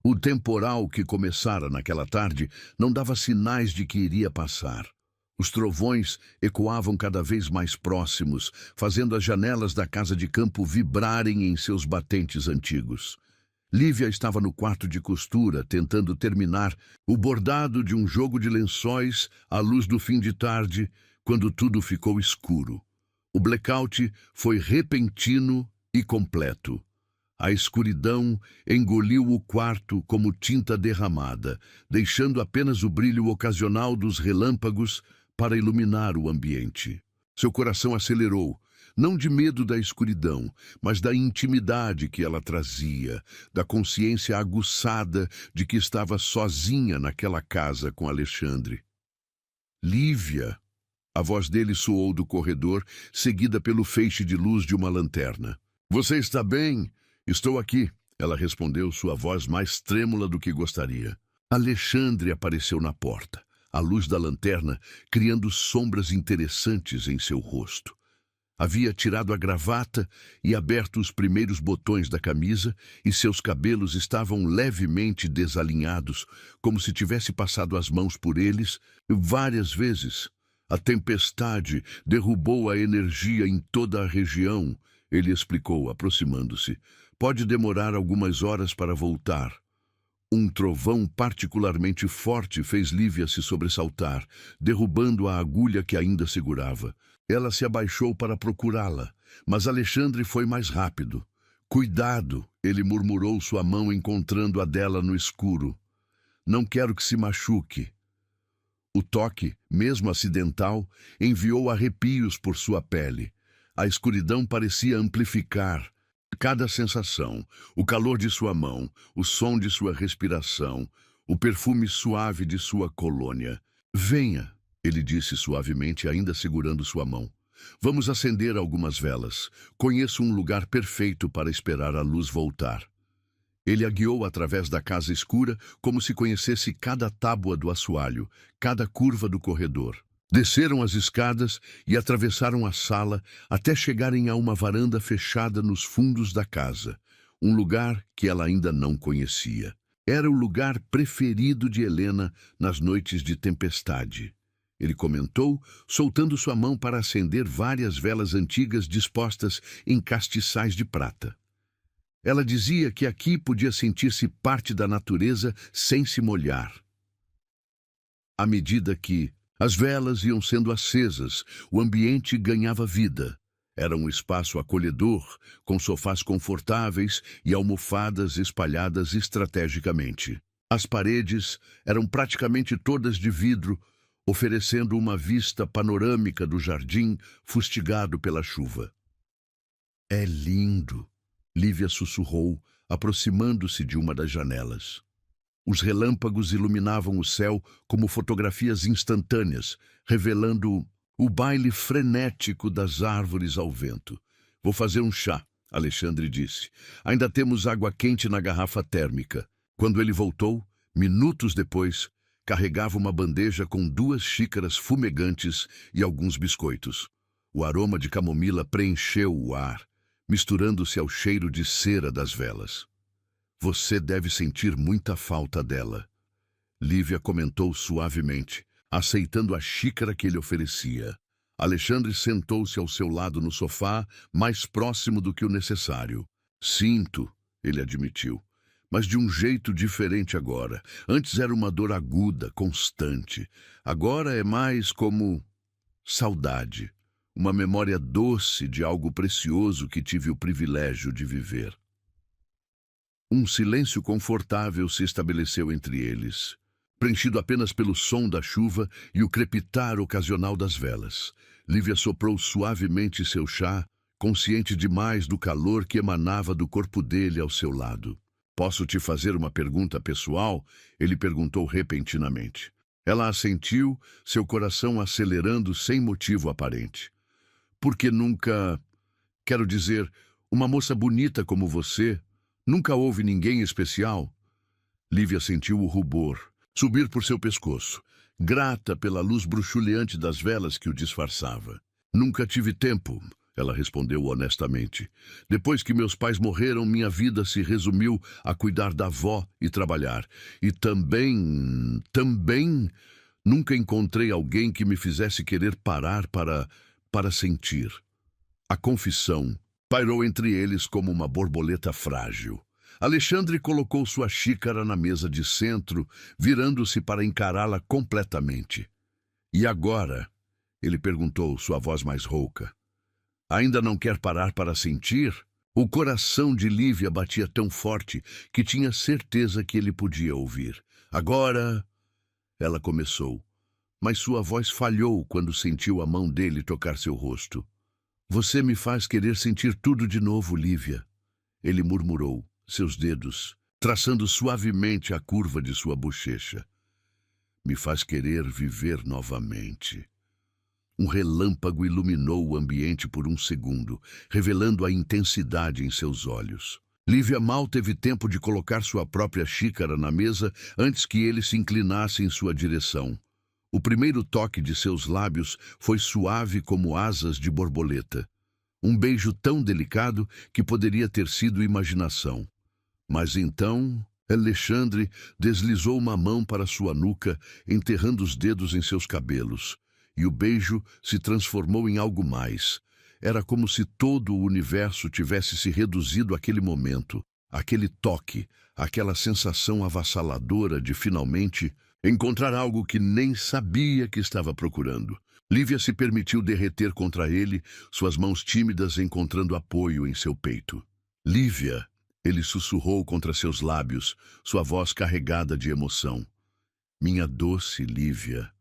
O temporal que começara naquela tarde não dava sinais de que iria passar. Os trovões ecoavam cada vez mais próximos, fazendo as janelas da casa de campo vibrarem em seus batentes antigos. Lívia estava no quarto de costura, tentando terminar o bordado de um jogo de lençóis à luz do fim de tarde, quando tudo ficou escuro. O blackout foi repentino e completo. A escuridão engoliu o quarto como tinta derramada, deixando apenas o brilho ocasional dos relâmpagos para iluminar o ambiente. Seu coração acelerou, não de medo da escuridão, mas da intimidade que ela trazia, da consciência aguçada de que estava sozinha naquela casa com Alexandre. Lívia! A voz dele soou do corredor, seguida pelo feixe de luz de uma lanterna. Você está bem? Estou aqui, ela respondeu, sua voz mais trêmula do que gostaria. Alexandre apareceu na porta, a luz da lanterna criando sombras interessantes em seu rosto. Havia tirado a gravata e aberto os primeiros botões da camisa e seus cabelos estavam levemente desalinhados, como se tivesse passado as mãos por eles várias vezes. A tempestade derrubou a energia em toda a região, ele explicou, aproximando-se. Pode demorar algumas horas para voltar. Um trovão particularmente forte fez Lívia se sobressaltar, derrubando a agulha que ainda segurava. Ela se abaixou para procurá-la, mas Alexandre foi mais rápido. Cuidado, ele murmurou, sua mão encontrando a dela no escuro. Não quero que se machuque. O toque, mesmo acidental, enviou arrepios por sua pele. A escuridão parecia amplificar cada sensação, o calor de sua mão, o som de sua respiração, o perfume suave de sua colônia. Venha, ele disse suavemente, ainda segurando sua mão. Vamos acender algumas velas. Conheço um lugar perfeito para esperar a luz voltar. Ele a guiou através da casa escura como se conhecesse cada tábua do assoalho, cada curva do corredor. Desceram as escadas e atravessaram a sala até chegarem a uma varanda fechada nos fundos da casa, um lugar que ela ainda não conhecia. Era o lugar preferido de Helena nas noites de tempestade. Ele comentou, soltando sua mão para acender várias velas antigas dispostas em castiçais de prata. Ela dizia que aqui podia sentir-se parte da natureza sem se molhar. À medida que as velas iam sendo acesas, o ambiente ganhava vida. Era um espaço acolhedor, com sofás confortáveis e almofadas espalhadas estrategicamente. As paredes eram praticamente todas de vidro, oferecendo uma vista panorâmica do jardim fustigado pela chuva. É lindo, Lívia sussurrou, aproximando-se de uma das janelas. Os relâmpagos iluminavam o céu como fotografias instantâneas, revelando o baile frenético das árvores ao vento. Vou fazer um chá, Alexandre disse. Ainda temos água quente na garrafa térmica. Quando ele voltou, minutos depois, carregava uma bandeja com 2 xícaras fumegantes e alguns biscoitos. O aroma de camomila preencheu o ar, misturando-se ao cheiro de cera das velas. Você deve sentir muita falta dela, Lívia comentou suavemente, aceitando a xícara que ele oferecia. Alexandre sentou-se ao seu lado no sofá, mais próximo do que o necessário. Sinto, ele admitiu, mas de um jeito diferente agora. Antes era uma dor aguda, constante. Agora é mais como saudade, uma memória doce de algo precioso que tive o privilégio de viver. Um silêncio confortável se estabeleceu entre eles, preenchido apenas pelo som da chuva e o crepitar ocasional das velas. Lívia soprou suavemente seu chá, consciente demais do calor que emanava do corpo dele ao seu lado. Posso te fazer uma pergunta pessoal? Ele perguntou repentinamente. Ela assentiu, seu coração acelerando sem motivo aparente. Porque nunca... Quero dizer, uma moça bonita como você... Nunca houve ninguém especial? Lívia sentiu o rubor subir por seu pescoço, grata pela luz bruxuleante das velas que o disfarçava. Nunca tive tempo, ela respondeu honestamente. Depois que meus pais morreram, minha vida se resumiu a cuidar da avó e trabalhar. E também, nunca encontrei alguém que me fizesse querer parar para sentir. A confissão pairou entre eles como uma borboleta frágil. Alexandre colocou sua xícara na mesa de centro, virando-se para encará-la completamente. E agora? Ele perguntou, sua voz mais rouca. Ainda não quer parar para sentir? O coração de Lívia batia tão forte que tinha certeza que ele podia ouvir. Agora, ela começou, mas sua voz falhou quando sentiu a mão dele tocar seu rosto. Você me faz querer sentir tudo de novo, Lívia. Ele murmurou, seus dedos, traçando suavemente a curva de sua bochecha. Me faz querer viver novamente. Um relâmpago iluminou o ambiente por um segundo, revelando a intensidade em seus olhos. Lívia mal teve tempo de colocar sua própria xícara na mesa antes que ele se inclinasse em sua direção. O primeiro toque de seus lábios foi suave como asas de borboleta. Um beijo tão delicado que poderia ter sido imaginação. Mas então, Alexandre deslizou uma mão para sua nuca, enterrando os dedos em seus cabelos. E o beijo se transformou em algo mais. Era como se todo o universo tivesse se reduzido àquele momento, aquele toque, aquela sensação avassaladora de finalmente encontrar algo que nem sabia que estava procurando. Lívia se permitiu derreter contra ele, suas mãos tímidas encontrando apoio em seu peito. Lívia, ele sussurrou contra seus lábios, sua voz carregada de emoção. Minha doce Lívia.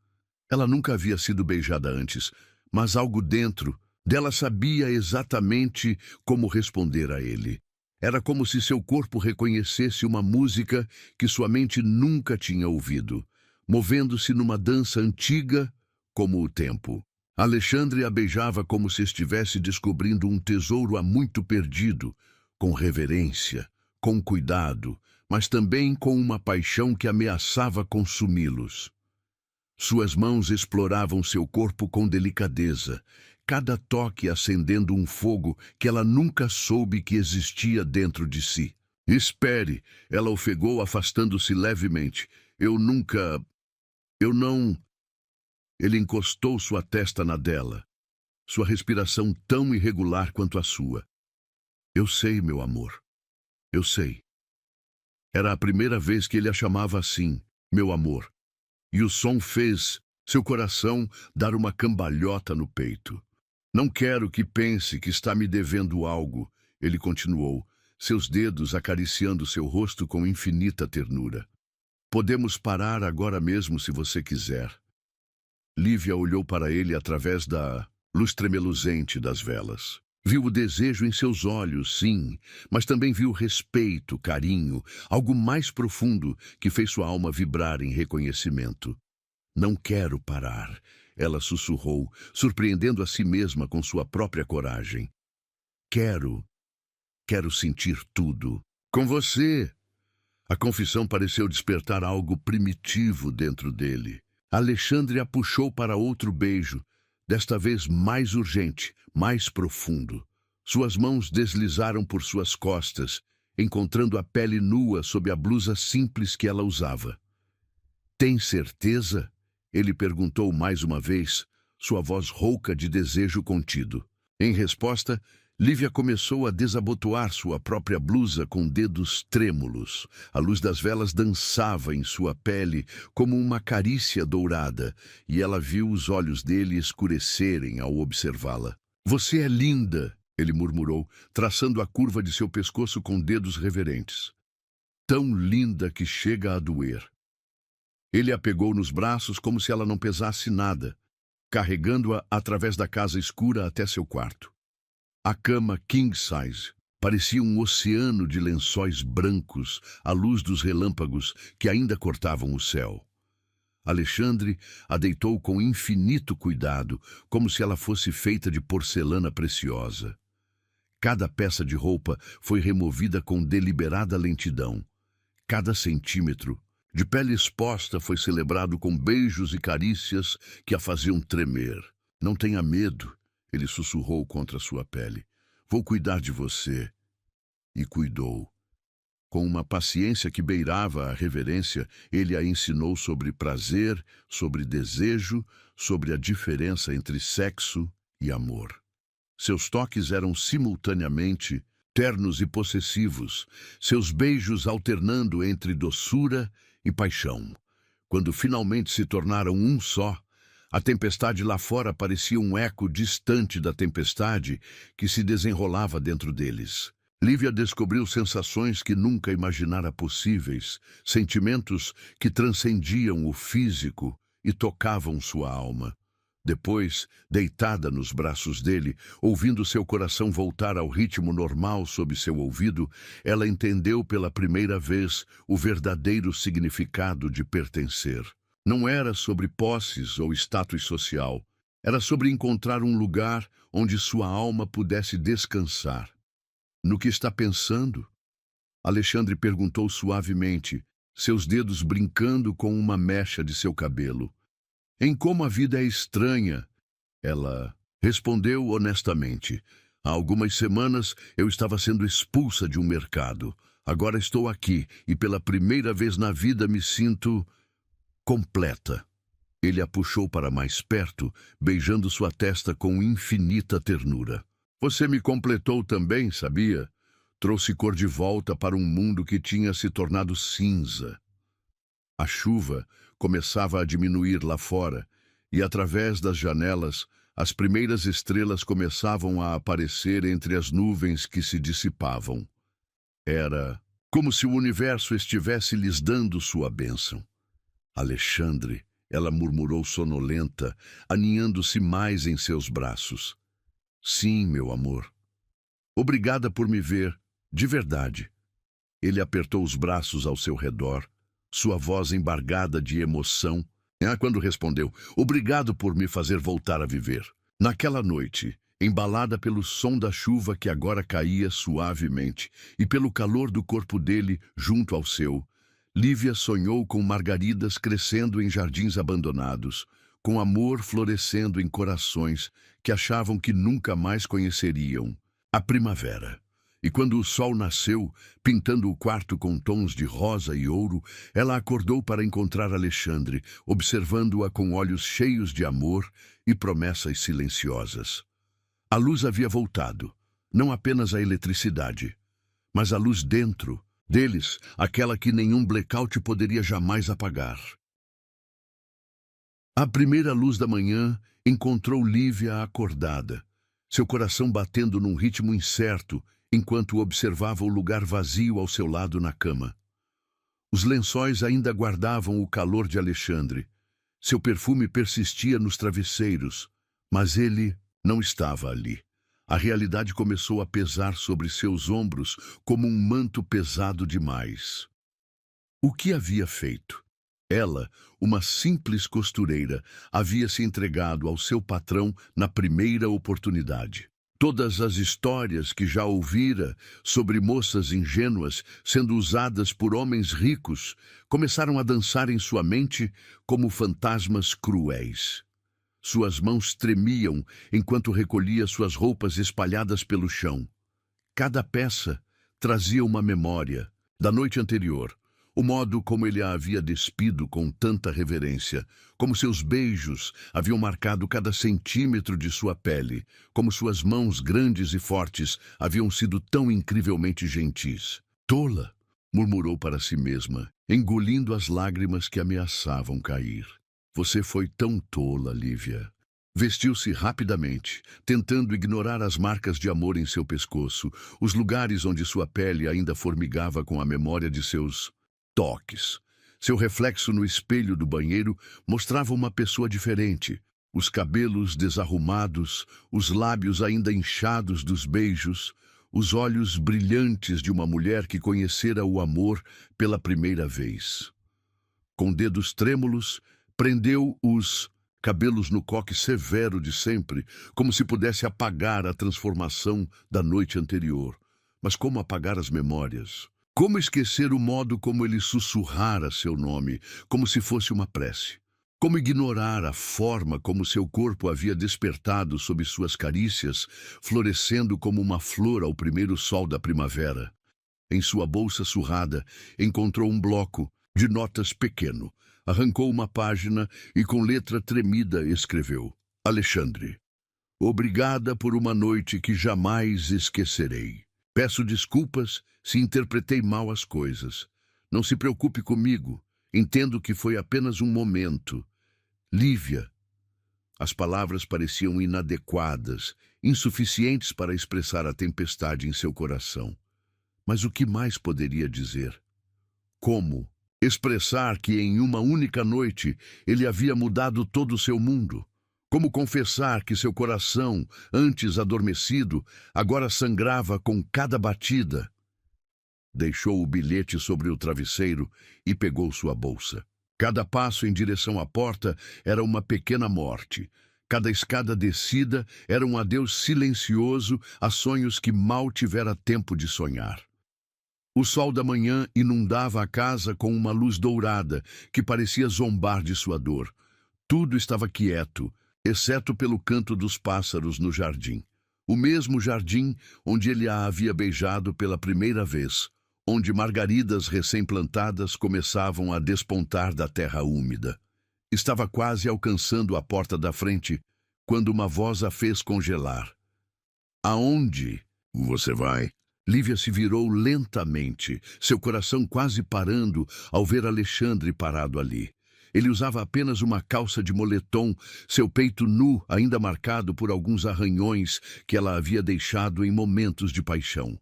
Ela nunca havia sido beijada antes, mas algo dentro dela sabia exatamente como responder a ele. Era como se seu corpo reconhecesse uma música que sua mente nunca tinha ouvido, movendo-se numa dança antiga como o tempo. Alexandre a beijava como se estivesse descobrindo um tesouro há muito perdido, com reverência, com cuidado, mas também com uma paixão que ameaçava consumi-los. Suas mãos exploravam seu corpo com delicadeza, cada toque acendendo um fogo que ela nunca soube que existia dentro de si. Espere, ela ofegou afastando-se levemente. Eu não... Ele encostou sua testa na dela, sua respiração tão irregular quanto a sua. Eu sei, meu amor. Eu sei. Era a primeira vez que ele a chamava assim, meu amor. E o som fez seu coração dar uma cambalhota no peito. Não quero que pense que está me devendo algo, ele continuou, seus dedos acariciando seu rosto com infinita ternura. Podemos parar agora mesmo se você quiser. Lívia olhou para ele através da luz tremeluzente das velas. Viu o desejo em seus olhos, sim, mas também viu respeito, carinho, algo mais profundo que fez sua alma vibrar em reconhecimento. Não quero parar, ela sussurrou, surpreendendo a si mesma com sua própria coragem. Quero sentir tudo. Com você. A confissão pareceu despertar algo primitivo dentro dele. Alexandre a puxou para outro beijo, desta vez mais urgente, mais profundo. Suas mãos deslizaram por suas costas, encontrando a pele nua sob a blusa simples que ela usava. Tem certeza? Ele perguntou mais uma vez, sua voz rouca de desejo contido. Em resposta, Lívia começou a desabotoar sua própria blusa com dedos trêmulos. A luz das velas dançava em sua pele como uma carícia dourada, e ela viu os olhos dele escurecerem ao observá-la. Você é linda, ele murmurou, traçando a curva de seu pescoço com dedos reverentes. Tão linda que chega a doer. Ele a pegou nos braços como se ela não pesasse nada, carregando-a através da casa escura até seu quarto. A cama king size parecia um oceano de lençóis brancos à luz dos relâmpagos que ainda cortavam o céu. Alexandre a deitou com infinito cuidado, como se ela fosse feita de porcelana preciosa. Cada peça de roupa foi removida com deliberada lentidão. Cada centímetro de pele exposta foi celebrado com beijos e carícias que a faziam tremer. Não tenha medo, ele sussurrou contra sua pele. Vou cuidar de você. E cuidou. Com uma paciência que beirava a reverência, ele a ensinou sobre prazer, sobre desejo, sobre a diferença entre sexo e amor. Seus toques eram simultaneamente ternos e possessivos, seus beijos alternando entre doçura e paixão. Quando finalmente se tornaram um só, a tempestade lá fora parecia um eco distante da tempestade que se desenrolava dentro deles. Lívia descobriu sensações que nunca imaginara possíveis, sentimentos que transcendiam o físico e tocavam sua alma. Depois, deitada nos braços dele, ouvindo seu coração voltar ao ritmo normal sob seu ouvido, ela entendeu pela primeira vez o verdadeiro significado de pertencer. Não era sobre posses ou status social. Era sobre encontrar um lugar onde sua alma pudesse descansar. No que está pensando? Alexandre perguntou suavemente, seus dedos brincando com uma mecha de seu cabelo. Em como a vida é estranha, ela respondeu honestamente. Há algumas semanas eu estava sendo expulsa de um mercado. Agora estou aqui e pela primeira vez na vida me sinto completa. Ele a puxou para mais perto, beijando sua testa com infinita ternura. Você me completou também, sabia? Trouxe cor de volta para um mundo que tinha se tornado cinza. A chuva começava a diminuir lá fora, e através das janelas, as primeiras estrelas começavam a aparecer entre as nuvens que se dissipavam. Era como se o universo estivesse lhes dando sua bênção. Alexandre, ela murmurou sonolenta, aninhando-se mais em seus braços. Sim, meu amor. Obrigada por me ver, de verdade. Ele apertou os braços ao seu redor, sua voz embargada de emoção. Quando respondeu, obrigado por me fazer voltar a viver. Naquela noite, embalada pelo som da chuva que agora caía suavemente e pelo calor do corpo dele junto ao seu, Lívia sonhou com margaridas crescendo em jardins abandonados, com amor florescendo em corações que achavam que nunca mais conheceriam a primavera. E quando o sol nasceu, pintando o quarto com tons de rosa e ouro, ela acordou para encontrar Alexandre, observando-a com olhos cheios de amor e promessas silenciosas. A luz havia voltado, não apenas a eletricidade, mas a luz dentro deles, aquela que nenhum blackout poderia jamais apagar. A primeira luz da manhã encontrou Lívia acordada, seu coração batendo num ritmo incerto, enquanto observava o lugar vazio ao seu lado na cama. Os lençóis ainda guardavam o calor de Alexandre. Seu perfume persistia nos travesseiros, mas ele não estava ali. A realidade começou a pesar sobre seus ombros como um manto pesado demais. O que havia feito? Ela, uma simples costureira, havia se entregado ao seu patrão na primeira oportunidade. Todas as histórias que já ouvira sobre moças ingênuas sendo usadas por homens ricos começaram a dançar em sua mente como fantasmas cruéis. Suas mãos tremiam enquanto recolhia suas roupas espalhadas pelo chão. Cada peça trazia uma memória da noite anterior, o modo como ele a havia despido com tanta reverência, como seus beijos haviam marcado cada centímetro de sua pele, como suas mãos grandes e fortes haviam sido tão incrivelmente gentis. Tola, murmurou para si mesma, engolindo as lágrimas que ameaçavam cair. Você foi tão tola, Lívia. Vestiu-se rapidamente, tentando ignorar as marcas de amor em seu pescoço, os lugares onde sua pele ainda formigava com a memória de seus toques. Seu reflexo no espelho do banheiro mostrava uma pessoa diferente. Os cabelos desarrumados, os lábios ainda inchados dos beijos, os olhos brilhantes de uma mulher que conhecera o amor pela primeira vez. Com dedos trêmulos, prendeu os cabelos no coque severo de sempre, como se pudesse apagar a transformação da noite anterior. Mas como apagar as memórias? Como esquecer o modo como ele sussurrara seu nome, como se fosse uma prece? Como ignorar a forma como seu corpo havia despertado sob suas carícias, florescendo como uma flor ao primeiro sol da primavera? Em sua bolsa surrada, encontrou um bloco de notas pequeno. Arrancou uma página e com letra tremida escreveu: Alexandre, obrigada por uma noite que jamais esquecerei. Peço desculpas se interpretei mal as coisas. Não se preocupe comigo. Entendo que foi apenas um momento. Lívia. As palavras pareciam inadequadas, insuficientes para expressar a tempestade em seu coração. Mas o que mais poderia dizer? Como expressar que em uma única noite ele havia mudado todo o seu mundo? Como confessar que seu coração, antes adormecido, agora sangrava com cada batida? Deixou o bilhete sobre o travesseiro e pegou sua bolsa. Cada passo em direção à porta era uma pequena morte. Cada escada descida era um adeus silencioso a sonhos que mal tivera tempo de sonhar. O sol da manhã inundava a casa com uma luz dourada que parecia zombar de sua dor. Tudo estava quieto, exceto pelo canto dos pássaros no jardim. O mesmo jardim onde ele a havia beijado pela primeira vez, onde margaridas recém-plantadas começavam a despontar da terra úmida. Estava quase alcançando a porta da frente, quando uma voz a fez congelar. Aonde você vai? Lívia se virou lentamente, seu coração quase parando ao ver Alexandre parado ali. Ele usava apenas uma calça de moletom, seu peito nu ainda marcado por alguns arranhões que ela havia deixado em momentos de paixão.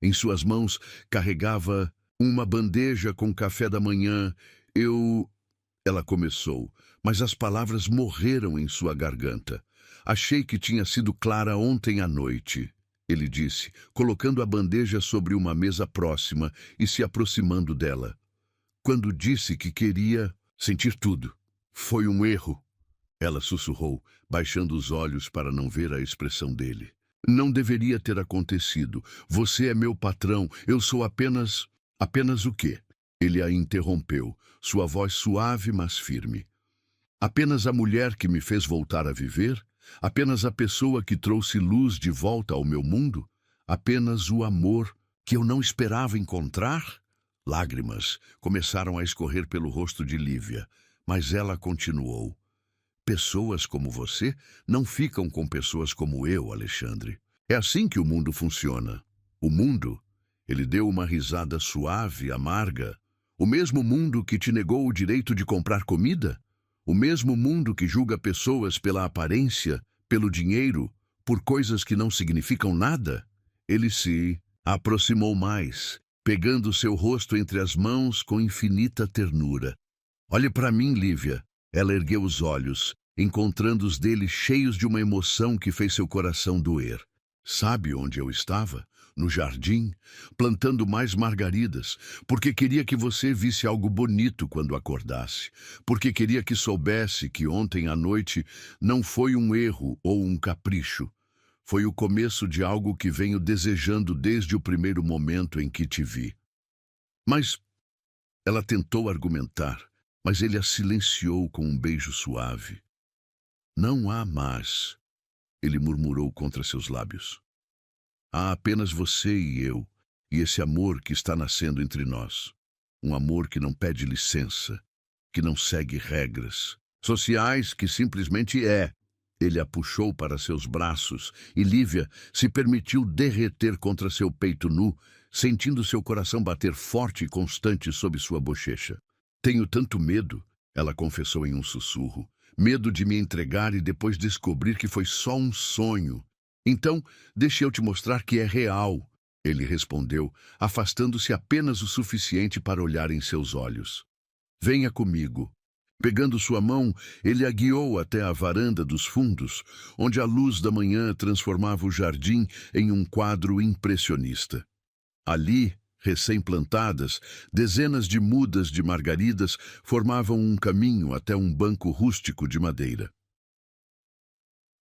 Em suas mãos carregava uma bandeja com café da manhã. Ela começou, mas as palavras morreram em sua garganta. Achei que tinha sido clara ontem à noite, ele disse, colocando a bandeja sobre uma mesa próxima e se aproximando dela. Quando disse que queria sentir tudo. Foi um erro, ela sussurrou, baixando os olhos para não ver a expressão dele. Não deveria ter acontecido. Você é meu patrão, eu sou apenas... Apenas o quê? Ele a interrompeu, sua voz suave, mas firme. Apenas a mulher que me fez voltar a viver? Apenas a pessoa que trouxe luz de volta ao meu mundo? Apenas o amor que eu não esperava encontrar? Lágrimas começaram a escorrer pelo rosto de Lívia, mas ela continuou. Pessoas como você não ficam com pessoas como eu, Alexandre. É assim que o mundo funciona. O mundo... Ele deu uma risada suave, amarga. O mesmo mundo que te negou o direito de comprar comida? O mesmo mundo que julga pessoas pela aparência, pelo dinheiro, Por coisas que não significam nada? Ele se aproximou mais, pegando seu rosto entre as mãos com infinita ternura. Olhe para mim, Lívia. Ela ergueu os olhos, encontrando os dele cheios de uma emoção que fez seu coração doer. Sabe onde eu estava? No jardim, plantando mais margaridas, porque queria que você visse algo bonito quando acordasse, porque queria que soubesse que ontem à noite não foi um erro ou um capricho. Foi o começo de algo que venho desejando desde o primeiro momento em que te vi. Mas ela tentou argumentar, mas ele a silenciou com um beijo suave. Não há mais, ele murmurou contra seus lábios. Há apenas você e eu, e esse amor que está nascendo entre nós. Um amor que não pede licença, que não segue regras sociais, que simplesmente é. Ele a puxou para seus braços e Lívia se permitiu derreter contra seu peito nu, sentindo seu coração bater forte e constante sob sua bochecha. Tenho tanto medo, ela confessou em um sussurro. Medo de me entregar e depois descobrir que foi só um sonho. Então, deixe eu te mostrar que é real, ele respondeu, afastando-se apenas o suficiente para olhar em seus olhos. Venha comigo. Pegando sua mão, ele a guiou até a varanda dos fundos, onde a luz da manhã transformava o jardim em um quadro impressionista. Ali, recém-plantadas, dezenas de mudas de margaridas formavam um caminho até um banco rústico de madeira.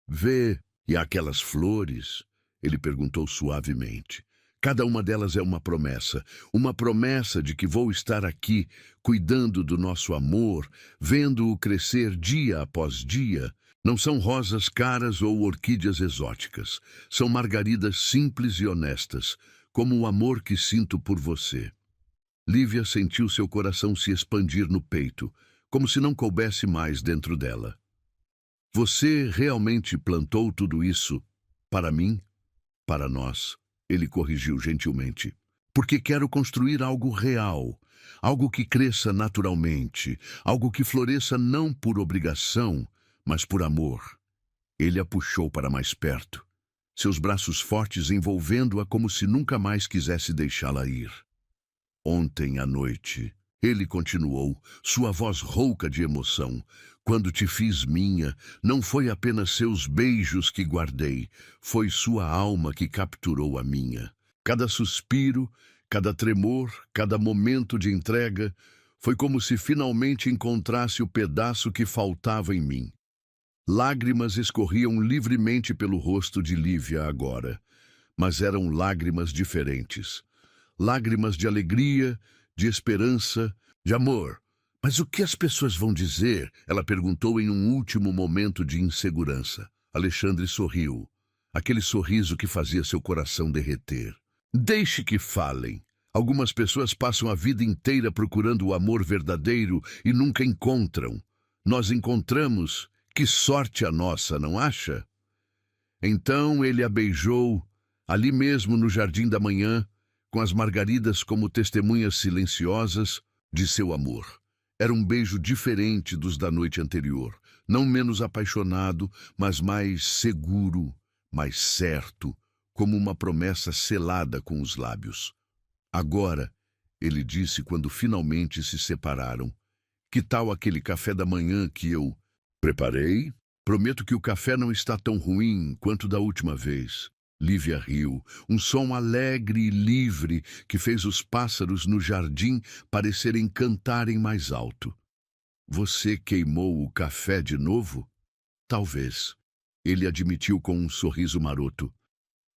Vê, e aquelas flores? Ele perguntou suavemente. Cada uma delas é uma promessa de que vou estar aqui, cuidando do nosso amor, vendo-o crescer dia após dia. Não são rosas caras ou orquídeas exóticas. São margaridas simples e honestas, como o amor que sinto por você. Lívia sentiu seu coração se expandir no peito, como se não coubesse mais dentro dela. Você realmente plantou tudo isso para mim? Para nós, ele corrigiu gentilmente. Porque quero construir algo real, algo que cresça naturalmente, algo que floresça não por obrigação, mas por amor. Ele a puxou para mais perto, seus braços fortes envolvendo-a como se nunca mais quisesse deixá-la ir. Ontem à noite, ele continuou, sua voz rouca de emoção. Quando te fiz minha, não foi apenas seus beijos que guardei, foi sua alma que capturou a minha. Cada suspiro, cada tremor, cada momento de entrega, foi como se finalmente encontrasse o pedaço que faltava em mim. Lágrimas escorriam livremente pelo rosto de Lívia agora, mas eram lágrimas diferentes. Lágrimas de alegria, de esperança, de amor. Mas o que as pessoas vão dizer? Ela perguntou em um último momento de insegurança. Alexandre sorriu. Aquele sorriso que fazia seu coração derreter. Deixe que falem. Algumas pessoas passam a vida inteira procurando o amor verdadeiro e nunca encontram. Nós encontramos. Que sorte a nossa, não acha? Então ele a beijou, ali mesmo no jardim da manhã, com as margaridas como testemunhas silenciosas de seu amor. Era um beijo diferente dos da noite anterior, não menos apaixonado, mas mais seguro, mais certo, como uma promessa selada com os lábios. Agora, ele disse quando finalmente se separaram, que tal aquele café da manhã que eu preparei? Prometo que o café não está tão ruim quanto da última vez. Lívia riu, um som alegre e livre que fez os pássaros no jardim parecerem cantarem mais alto. Você queimou o café de novo? Talvez. Ele admitiu com um sorriso maroto.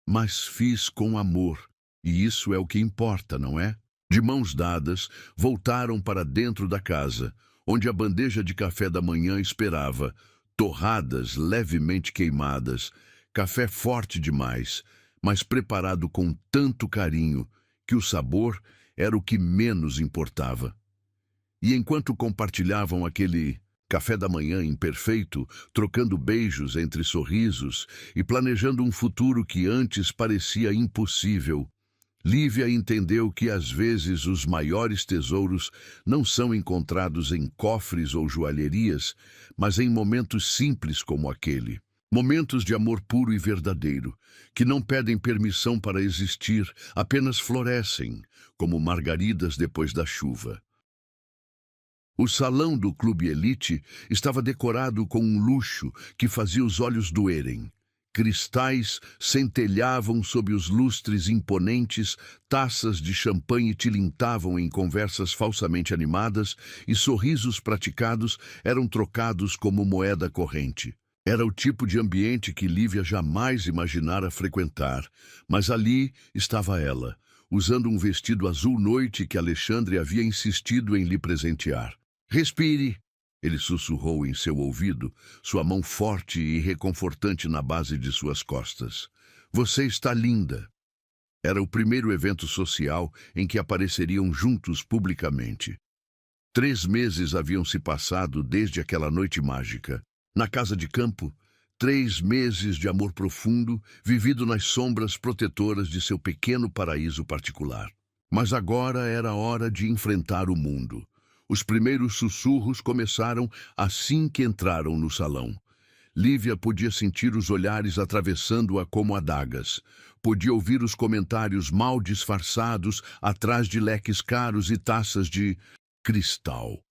Mas fiz com amor, e isso é o que importa, não é? De mãos dadas, voltaram para dentro da casa, onde a bandeja de café da manhã esperava, torradas levemente queimadas, café forte demais, mas preparado com tanto carinho que o sabor era o que menos importava. E enquanto compartilhavam aquele café da manhã imperfeito, trocando beijos entre sorrisos e planejando um futuro que antes parecia impossível, Lívia entendeu que às vezes os maiores tesouros não são encontrados em cofres ou joalherias, mas em momentos simples como aquele. Momentos de amor puro e verdadeiro, que não pedem permissão para existir, apenas florescem, como margaridas depois da chuva. O salão do Clube Elite estava decorado com um luxo que fazia os olhos doerem. Cristais centelhavam sob os lustres imponentes, taças de champanhe tilintavam em conversas falsamente animadas e sorrisos praticados eram trocados como moeda corrente. Era o tipo de ambiente que Lívia jamais imaginara frequentar, mas ali estava ela, usando um vestido azul noite que Alexandre havia insistido em lhe presentear. Respire, ele sussurrou em seu ouvido, sua mão forte e reconfortante na base de suas costas. Você está linda. Era o primeiro evento social em que apareceriam juntos publicamente. 3 meses haviam se passado desde aquela noite mágica. Na casa de campo, 3 meses de amor profundo, vivido nas sombras protetoras de seu pequeno paraíso particular. Mas agora era hora de enfrentar o mundo. Os primeiros sussurros começaram assim que entraram no salão. Lívia podia sentir os olhares atravessando-a como adagas. Podia ouvir os comentários mal disfarçados atrás de leques caros e taças de cristal.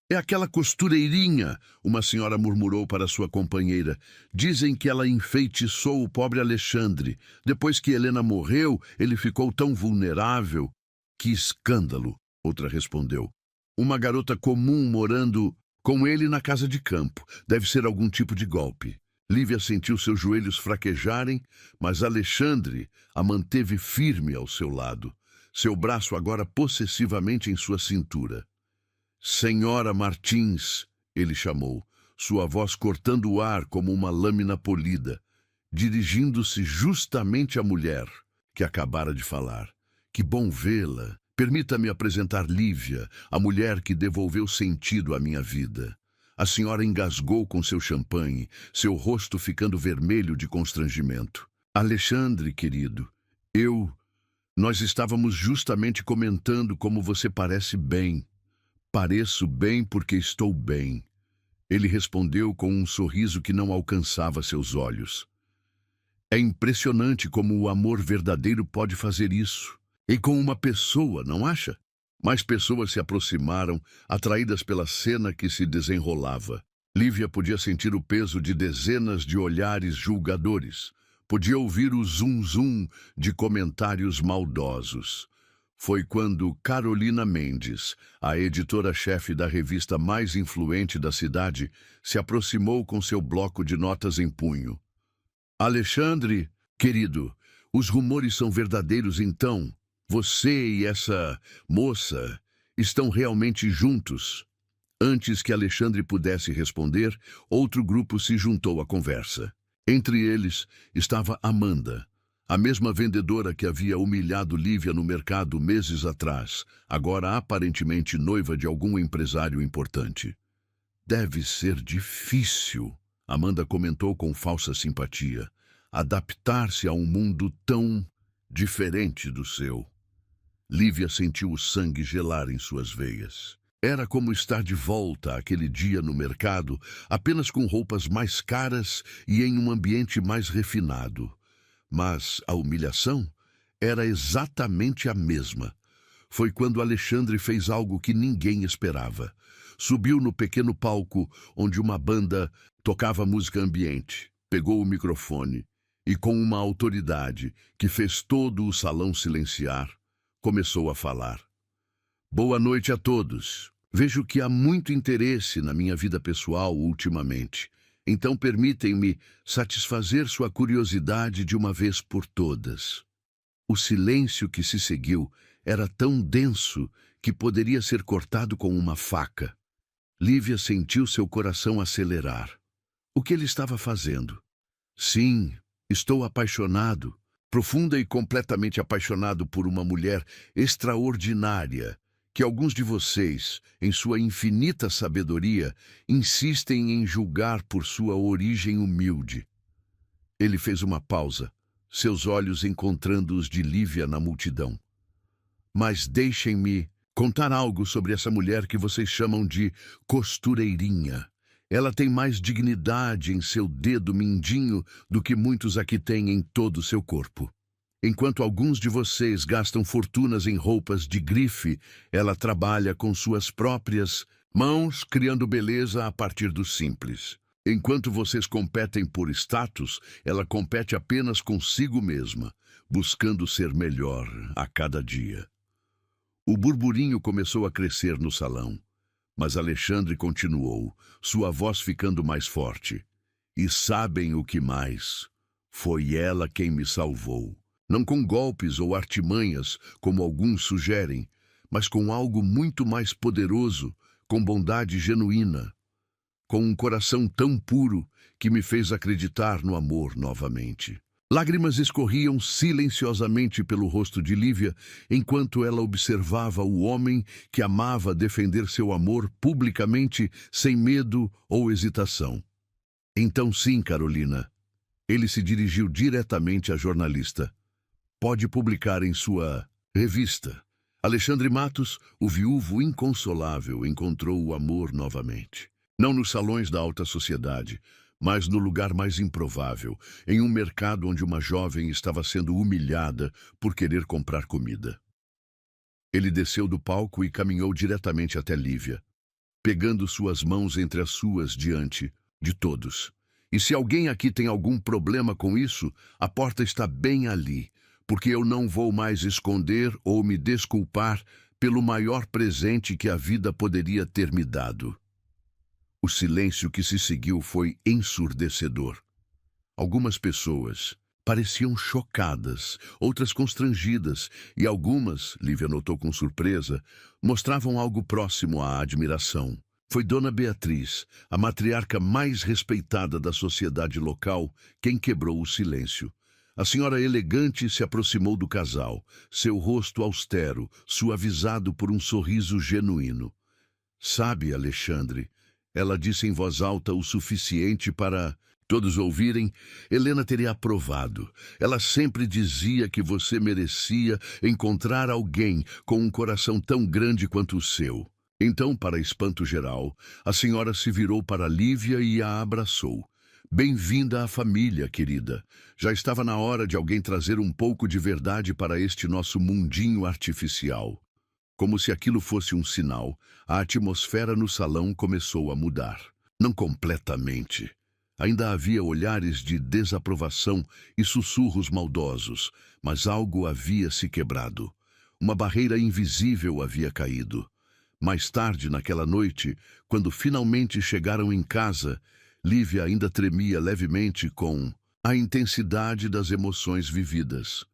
É aquela costureirinha, uma senhora murmurou para sua companheira. Dizem que ela enfeitiçou o pobre Alexandre. Depois que Helena morreu, ele ficou tão vulnerável. Que escândalo, outra respondeu. Uma garota comum morando com ele na casa de campo. Deve ser algum tipo de golpe. Lívia sentiu seus joelhos fraquejarem, mas Alexandre a manteve firme ao seu lado, seu braço agora possessivamente em sua cintura. Senhora Martins, ele chamou, sua voz cortando o ar como uma lâmina polida, dirigindo-se justamente à mulher que acabara de falar. Que bom vê-la. Permita-me apresentar Lívia, a mulher que devolveu sentido à minha vida. A senhora engasgou com seu champanhe, seu rosto ficando vermelho de constrangimento. Alexandre, querido, nós estávamos justamente comentando como você parece bem. Pareço bem porque estou bem. Ele respondeu com um sorriso que não alcançava seus olhos. É impressionante como o amor verdadeiro pode fazer isso. E com uma pessoa, não acha? Mais pessoas se aproximaram, atraídas pela cena que se desenrolava. Lívia podia sentir o peso de dezenas de olhares julgadores. Podia ouvir o zum-zum de comentários maldosos. Foi quando Carolina Mendes, a editora-chefe da revista mais influente da cidade, se aproximou com seu bloco de notas em punho. Alexandre, querido, os rumores são verdadeiros então? Você e essa moça estão realmente juntos? Antes que Alexandre pudesse responder, outro grupo se juntou à conversa. Entre eles estava Amanda, a mesma vendedora que havia humilhado Lívia no mercado meses atrás, agora aparentemente noiva de algum empresário importante. Deve ser difícil, Amanda comentou com falsa simpatia, adaptar-se a um mundo tão diferente do seu. Lívia sentiu o sangue gelar em suas veias. Era como estar de volta àquele dia no mercado, apenas com roupas mais caras e em um ambiente mais refinado. Mas a humilhação era exatamente a mesma. Foi quando Alexandre fez algo que ninguém esperava. Subiu no pequeno palco onde uma banda tocava música ambiente, pegou o microfone e, com uma autoridade que fez todo o salão silenciar, começou a falar. Boa noite a todos. Vejo que há muito interesse na minha vida pessoal ultimamente. Então permitem-me satisfazer sua curiosidade de uma vez por todas. O silêncio que se seguiu era tão denso que poderia ser cortado com uma faca. Lívia sentiu seu coração acelerar. O que ele estava fazendo? Sim, estou apaixonado. Profunda e completamente apaixonado por uma mulher extraordinária, que alguns de vocês, em sua infinita sabedoria, insistem em julgar por sua origem humilde. Ele fez uma pausa, seus olhos encontrando os de Lívia na multidão. Mas deixem-me contar algo sobre essa mulher que vocês chamam de costureirinha. Ela tem mais dignidade em seu dedo mindinho do que muitos aqui têm em todo o seu corpo. Enquanto alguns de vocês gastam fortunas em roupas de grife, ela trabalha com suas próprias mãos, criando beleza a partir do simples. Enquanto vocês competem por status, ela compete apenas consigo mesma, buscando ser melhor a cada dia. O burburinho começou a crescer no salão, mas Alexandre continuou, sua voz ficando mais forte. E sabem o que mais? Foi ela quem me salvou. Não com golpes ou artimanhas, como alguns sugerem, mas com algo muito mais poderoso, com bondade genuína, com um coração tão puro que me fez acreditar no amor novamente. Lágrimas escorriam silenciosamente pelo rosto de Lívia, enquanto ela observava o homem que amava defender seu amor publicamente, sem medo ou hesitação. Então sim, Carolina. Ele se dirigiu diretamente à jornalista. Pode publicar em sua revista. Alexandre Matos, o viúvo inconsolável, encontrou o amor novamente. Não nos salões da alta sociedade, mas no lugar mais improvável, em um mercado onde uma jovem estava sendo humilhada por querer comprar comida. Ele desceu do palco e caminhou diretamente até Lívia, pegando suas mãos entre as suas diante de todos. E se alguém aqui tem algum problema com isso, a porta está bem ali, porque eu não vou mais esconder ou me desculpar pelo maior presente que a vida poderia ter me dado. O silêncio que se seguiu foi ensurdecedor. Algumas pessoas pareciam chocadas, outras constrangidas, e algumas, Lívia notou com surpresa, mostravam algo próximo à admiração. Foi Dona Beatriz, a matriarca mais respeitada da sociedade local, quem quebrou o silêncio. A senhora elegante se aproximou do casal, seu rosto austero, suavizado por um sorriso genuíno. Sabe, Alexandre, ela disse em voz alta o suficiente para todos ouvirem, Helena teria aprovado. Ela sempre dizia que você merecia encontrar alguém com um coração tão grande quanto o seu. Então, para espanto geral, a senhora se virou para Lívia e a abraçou. Bem-vinda à família, querida. Já estava na hora de alguém trazer um pouco de verdade para este nosso mundinho artificial. Como se aquilo fosse um sinal, a atmosfera no salão começou a mudar. Não completamente. Ainda havia olhares de desaprovação e sussurros maldosos, mas algo havia se quebrado. Uma barreira invisível havia caído. Mais tarde, naquela noite, quando finalmente chegaram em casa, Lívia ainda tremia levemente com a intensidade das emoções vividas.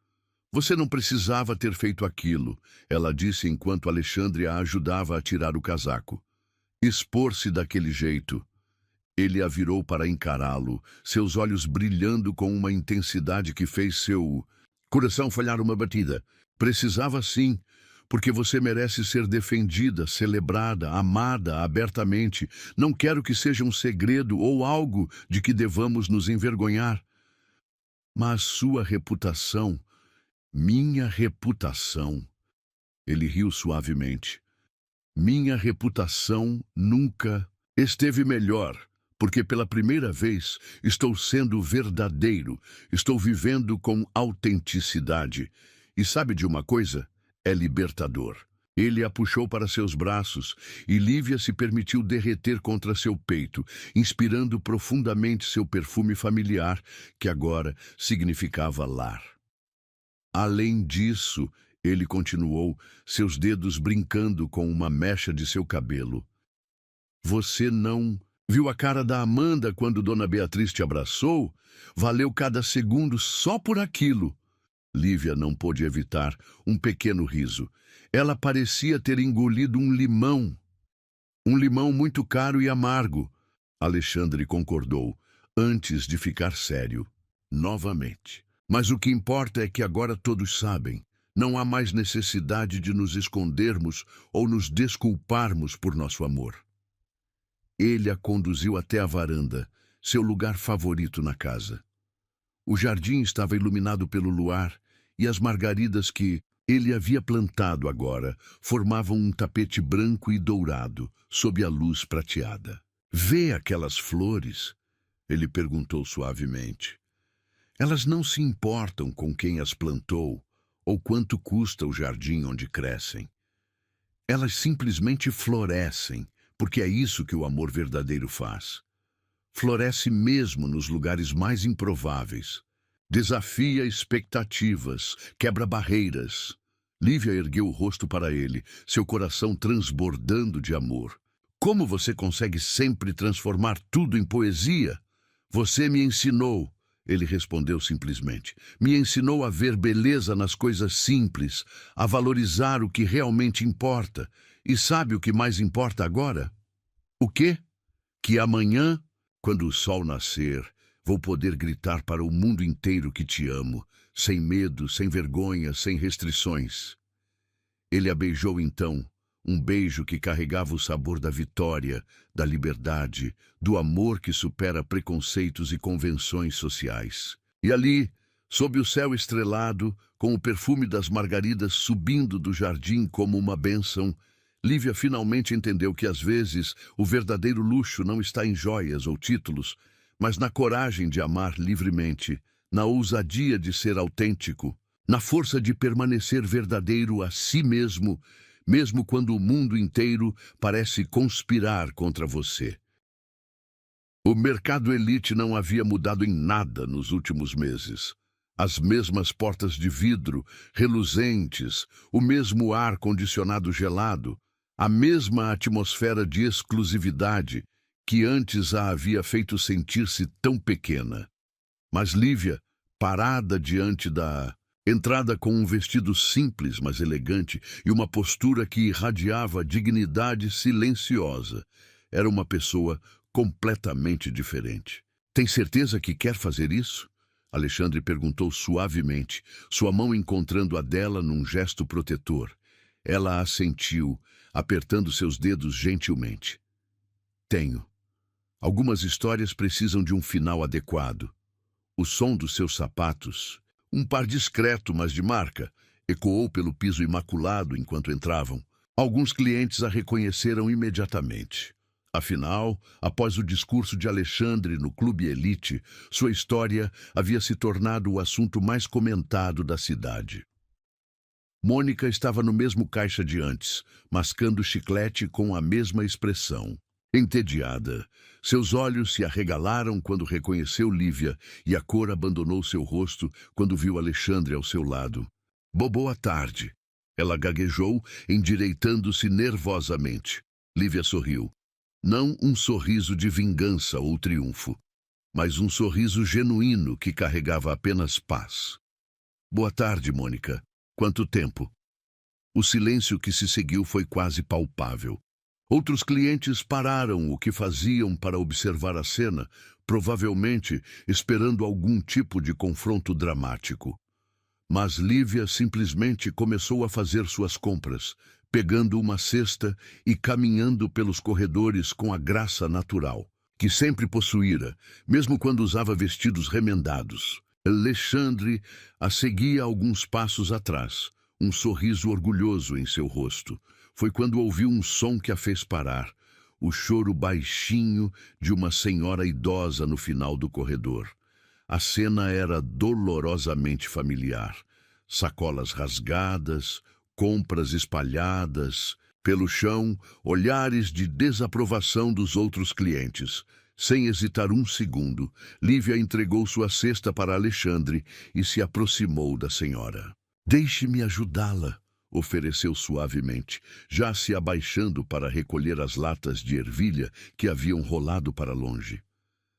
Você não precisava ter feito aquilo, ela disse enquanto Alexandre a ajudava a tirar o casaco. Expor-se daquele jeito. Ele a virou para encará-lo, seus olhos brilhando com uma intensidade que fez seu coração falhar uma batida. Precisava sim, porque você merece ser defendida, celebrada, amada abertamente. Não quero que seja um segredo ou algo de que devamos nos envergonhar. Mas sua reputação, minha reputação... Ele riu suavemente. Minha reputação nunca esteve melhor, porque pela primeira vez estou sendo verdadeiro, estou vivendo com autenticidade. E sabe de uma coisa? É libertador. Ele a puxou para seus braços e Lívia se permitiu derreter contra seu peito, inspirando profundamente seu perfume familiar, que agora significava lar. Além disso, ele continuou, seus dedos brincando com uma mecha de seu cabelo. Você não viu a cara da Amanda quando Dona Beatriz te abraçou? Valeu cada segundo só por aquilo. Lívia não pôde evitar um pequeno riso. Ela parecia ter engolido um limão. Um limão muito caro e amargo. Alexandre concordou, antes de ficar sério, novamente. Mas o que importa é que agora todos sabem. Não há mais necessidade de nos escondermos ou nos desculparmos por nosso amor. Ele a conduziu até a varanda, seu lugar favorito na casa. O jardim estava iluminado pelo luar e as margaridas que ele havia plantado agora formavam um tapete branco e dourado sob a luz prateada. Vê aquelas flores? Ele perguntou suavemente. Elas não se importam com quem as plantou ou quanto custa o jardim onde crescem. Elas simplesmente florescem, porque é isso que o amor verdadeiro faz. Floresce mesmo nos lugares mais improváveis. Desafia expectativas, quebra barreiras. Lívia ergueu o rosto para ele, seu coração transbordando de amor. Como você consegue sempre transformar tudo em poesia? Você me ensinou, ele respondeu simplesmente. Me ensinou a ver beleza nas coisas simples, a valorizar o que realmente importa. E sabe o que mais importa agora? O quê? Que amanhã, quando o sol nascer, vou poder gritar para o mundo inteiro que te amo, sem medo, sem vergonha, sem restrições. Ele a beijou então, um beijo que carregava o sabor da vitória, da liberdade, do amor que supera preconceitos e convenções sociais. E ali, sob o céu estrelado, com o perfume das margaridas subindo do jardim como uma bênção, Lívia finalmente entendeu que às vezes o verdadeiro luxo não está em joias ou títulos, mas na coragem de amar livremente, na ousadia de ser autêntico, na força de permanecer verdadeiro a si mesmo, mesmo quando o mundo inteiro parece conspirar contra você. O mercado elite não havia mudado em nada nos últimos meses. As mesmas portas de vidro, reluzentes, o mesmo ar-condicionado gelado, a mesma atmosfera de exclusividade que antes a havia feito sentir-se tão pequena. Mas Lívia, parada diante da entrada com um vestido simples, mas elegante, e uma postura que irradiava dignidade silenciosa, era uma pessoa completamente diferente. Tem certeza que quer fazer isso? Alexandre perguntou suavemente, sua mão encontrando a dela num gesto protetor. Ela assentiu, apertando seus dedos gentilmente. Tenho. Algumas histórias precisam de um final adequado. O som dos seus sapatos, um par discreto, mas de marca, ecoou pelo piso imaculado enquanto entravam. Alguns clientes a reconheceram imediatamente. Afinal, após o discurso de Alexandre no Clube Elite, sua história havia se tornado o assunto mais comentado da cidade. Mônica estava no mesmo caixa de antes, mascando chiclete com a mesma expressão. Entediada, seus olhos se arregalaram quando reconheceu Lívia e a cor abandonou seu rosto quando viu Alexandre ao seu lado. Boa tarde. Ela gaguejou, endireitando-se nervosamente. Lívia sorriu. Não um sorriso de vingança ou triunfo, mas um sorriso genuíno que carregava apenas paz. Boa tarde, Mônica. Quanto tempo? O silêncio que se seguiu foi quase palpável. Outros clientes pararam o que faziam para observar a cena, provavelmente esperando algum tipo de confronto dramático. Mas Lívia simplesmente começou a fazer suas compras, pegando uma cesta e caminhando pelos corredores com a graça natural, que sempre possuíra, mesmo quando usava vestidos remendados. Alexandre a seguia alguns passos atrás, um sorriso orgulhoso em seu rosto. Foi quando ouviu um som que a fez parar, o choro baixinho de uma senhora idosa no final do corredor. A cena era dolorosamente familiar. Sacolas rasgadas, compras espalhadas pelo chão, olhares de desaprovação dos outros clientes. Sem hesitar um segundo, Lívia entregou sua cesta para Alexandre e se aproximou da senhora. Deixe-me ajudá-la, ofereceu suavemente, já se abaixando para recolher as latas de ervilha que haviam rolado para longe.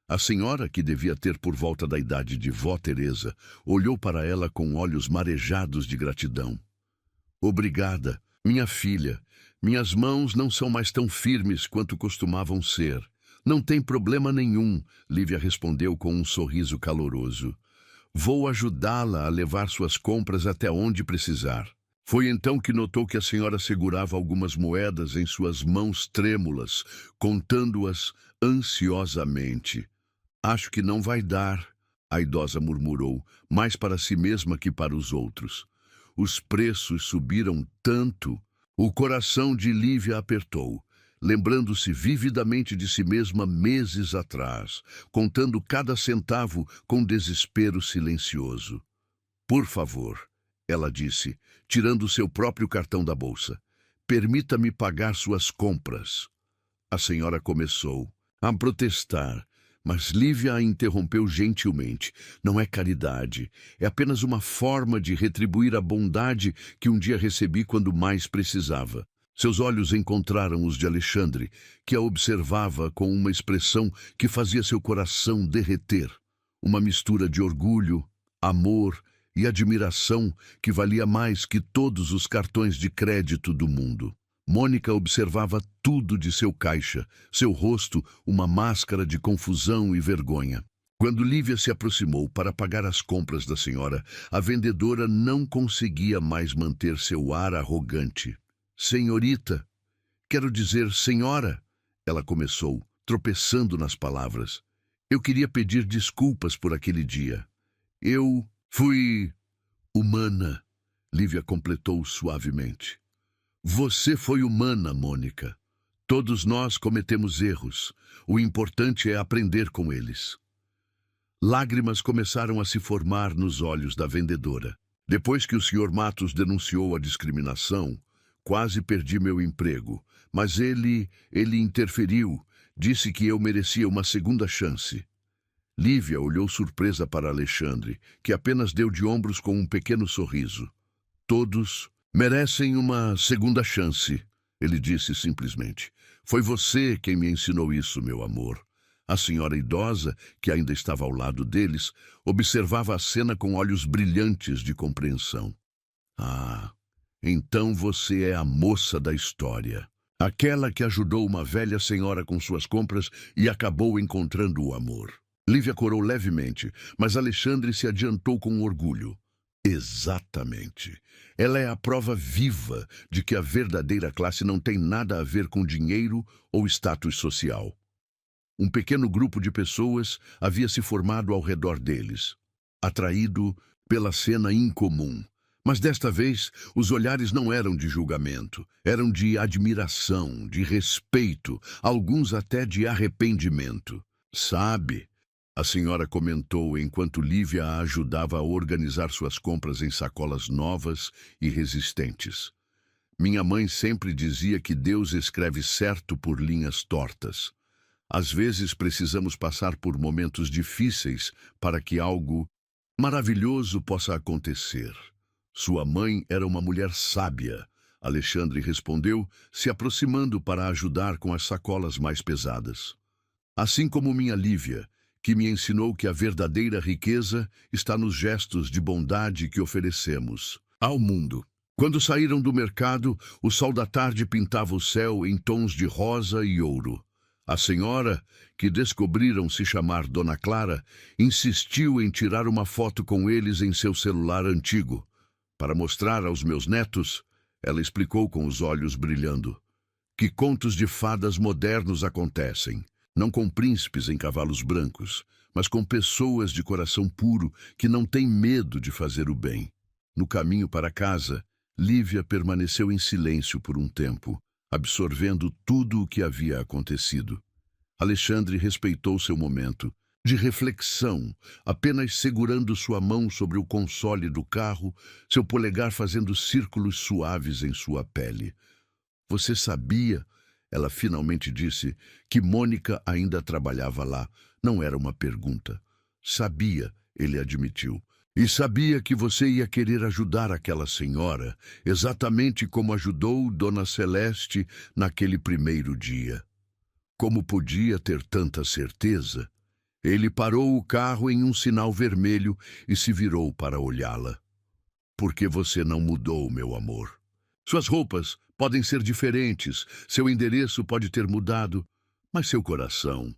A senhora, que devia ter por volta da idade de vó Teresa, olhou para ela com olhos marejados de gratidão. Obrigada, minha filha. Minhas mãos não são mais tão firmes quanto costumavam ser. Não tem problema nenhum, Lívia respondeu com um sorriso caloroso. Vou ajudá-la a levar suas compras até onde precisar. Foi então que notou que a senhora segurava algumas moedas em suas mãos trêmulas, contando-as ansiosamente. Acho que não vai dar, a idosa murmurou, mais para si mesma que para os outros. Os preços subiram tanto. O coração de Lívia apertou. lembrando-se vividamente de si mesma meses atrás, contando cada centavo com desespero silencioso. Por favor, ela disse, tirando seu próprio cartão da bolsa. Permita-me pagar suas compras. A senhora começou a protestar, mas Lívia a interrompeu gentilmente. Não é caridade, é apenas uma forma de retribuir a bondade que um dia recebi quando mais precisava. Seus olhos encontraram os de Alexandre, que a observava com uma expressão que fazia seu coração derreter. Uma mistura de orgulho, amor e admiração que valia mais que todos os cartões de crédito do mundo. Mônica observava tudo de seu caixa, seu rosto uma máscara de confusão e vergonha. Quando Lívia se aproximou para pagar as compras da senhora, a vendedora não conseguia mais manter seu ar arrogante. Senhorita, quero dizer senhora, ela começou, tropeçando nas palavras. Eu queria pedir desculpas por aquele dia. Eu fui humana, Lívia completou suavemente. Você foi humana, Mônica. Todos nós cometemos erros. O importante é aprender com eles. Lágrimas começaram a se formar nos olhos da vendedora. Depois que o Sr. Matos denunciou a discriminação, quase perdi meu emprego, mas ele interferiu, disse que eu merecia uma segunda chance. Lívia olhou surpresa para Alexandre, que apenas deu de ombros com um pequeno sorriso. Todos merecem uma segunda chance, ele disse simplesmente. Foi você quem me ensinou isso, meu amor. A senhora idosa, que ainda estava ao lado deles, observava a cena com olhos brilhantes de compreensão. Ah, então você é a moça da história. Aquela que ajudou uma velha senhora com suas compras e acabou encontrando o amor. Lívia corou levemente, mas Alexandre se adiantou com orgulho. Exatamente. Ela é a prova viva de que a verdadeira classe não tem nada a ver com dinheiro ou status social. Um pequeno grupo de pessoas havia se formado ao redor deles, atraído pela cena incomum. Mas desta vez, os olhares não eram de julgamento, eram de admiração, de respeito, alguns até de arrependimento. Sabe? A senhora comentou enquanto Lívia a ajudava a organizar suas compras em sacolas novas e resistentes. Minha mãe sempre dizia que Deus escreve certo por linhas tortas. Às vezes precisamos passar por momentos difíceis para que algo maravilhoso possa acontecer. Sua mãe era uma mulher sábia, Alexandre respondeu, se aproximando para ajudar com as sacolas mais pesadas. Assim como minha Lívia, que me ensinou que a verdadeira riqueza está nos gestos de bondade que oferecemos ao mundo. Quando saíram do mercado, o sol da tarde pintava o céu em tons de rosa e ouro. A senhora, que descobriram se chamar Dona Clara, insistiu em tirar uma foto com eles em seu celular antigo. Para mostrar aos meus netos, ela explicou com os olhos brilhando, que contos de fadas modernos acontecem. Não com príncipes em cavalos brancos, mas com pessoas de coração puro que não têm medo de fazer o bem. No caminho para casa, Lívia permaneceu em silêncio por um tempo, absorvendo tudo o que havia acontecido. Alexandre respeitou seu momento de reflexão, apenas segurando sua mão sobre o console do carro, seu polegar fazendo círculos suaves em sua pele. Você sabia? Ela finalmente disse que Mônica ainda trabalhava lá. Não era uma pergunta. Sabia, ele admitiu. E sabia que você ia querer ajudar aquela senhora, exatamente como ajudou Dona Celeste naquele primeiro dia. Como podia ter tanta certeza? Ele parou o carro em um sinal vermelho e se virou para olhá-la. Por que você não mudou, meu amor? Suas roupas podem ser diferentes, seu endereço pode ter mudado, mas seu coração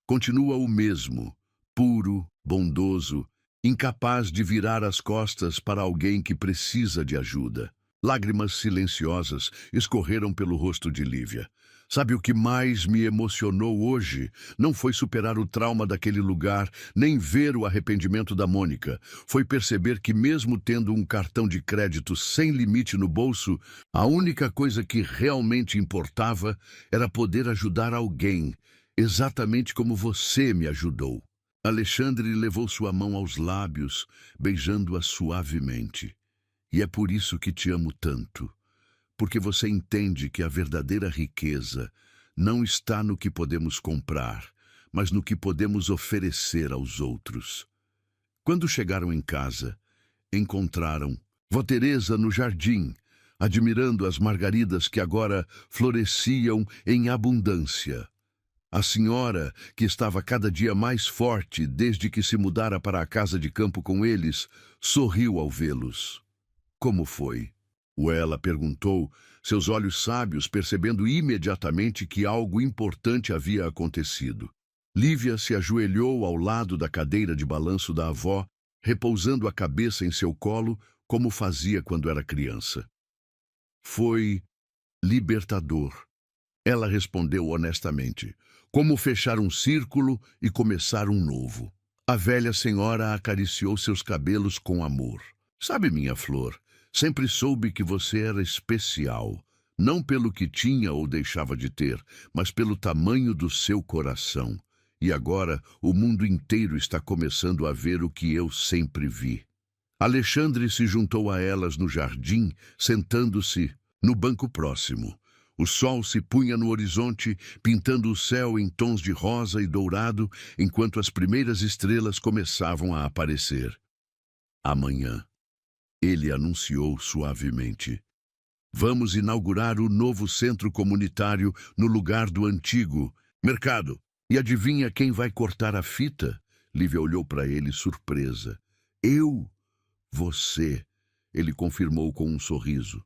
continua o mesmo, puro, bondoso, incapaz de virar as costas para alguém que precisa de ajuda. Lágrimas silenciosas escorreram pelo rosto de Lívia. Sabe o que mais me emocionou hoje? Não foi superar o trauma daquele lugar, nem ver o arrependimento da Mônica. Foi perceber que, mesmo tendo um cartão de crédito sem limite no bolso, a única coisa que realmente importava era poder ajudar alguém, exatamente como você me ajudou. Alexandre levou sua mão aos lábios, beijando-a suavemente. E é por isso que te amo tanto. Porque você entende que a verdadeira riqueza não está no que podemos comprar, mas no que podemos oferecer aos outros. Quando chegaram em casa, encontraram Vó Teresa no jardim, admirando as margaridas que agora floresciam em abundância. A senhora, que estava cada dia mais forte desde que se mudara para a casa de campo com eles, sorriu ao vê-los. Como foi? Ela perguntou, seus olhos sábios percebendo imediatamente que algo importante havia acontecido. Lívia se ajoelhou ao lado da cadeira de balanço da avó, repousando a cabeça em seu colo, como fazia quando era criança. Foi libertador. Ela respondeu honestamente, como fechar um círculo e começar um novo. A velha senhora acariciou seus cabelos com amor. Sabe, minha flor, sempre soube que você era especial, não pelo que tinha ou deixava de ter, mas pelo tamanho do seu coração. E agora o mundo inteiro está começando a ver o que eu sempre vi. Alexandre se juntou a elas no jardim, sentando-se no banco próximo. O sol se punha no horizonte, pintando o céu em tons de rosa e dourado, enquanto as primeiras estrelas começavam a aparecer. Amanhã, ele anunciou suavemente. Vamos inaugurar o novo centro comunitário no lugar do antigo mercado. E adivinha quem vai cortar a fita? Lívia olhou para ele surpresa. Eu? Você, ele confirmou com um sorriso.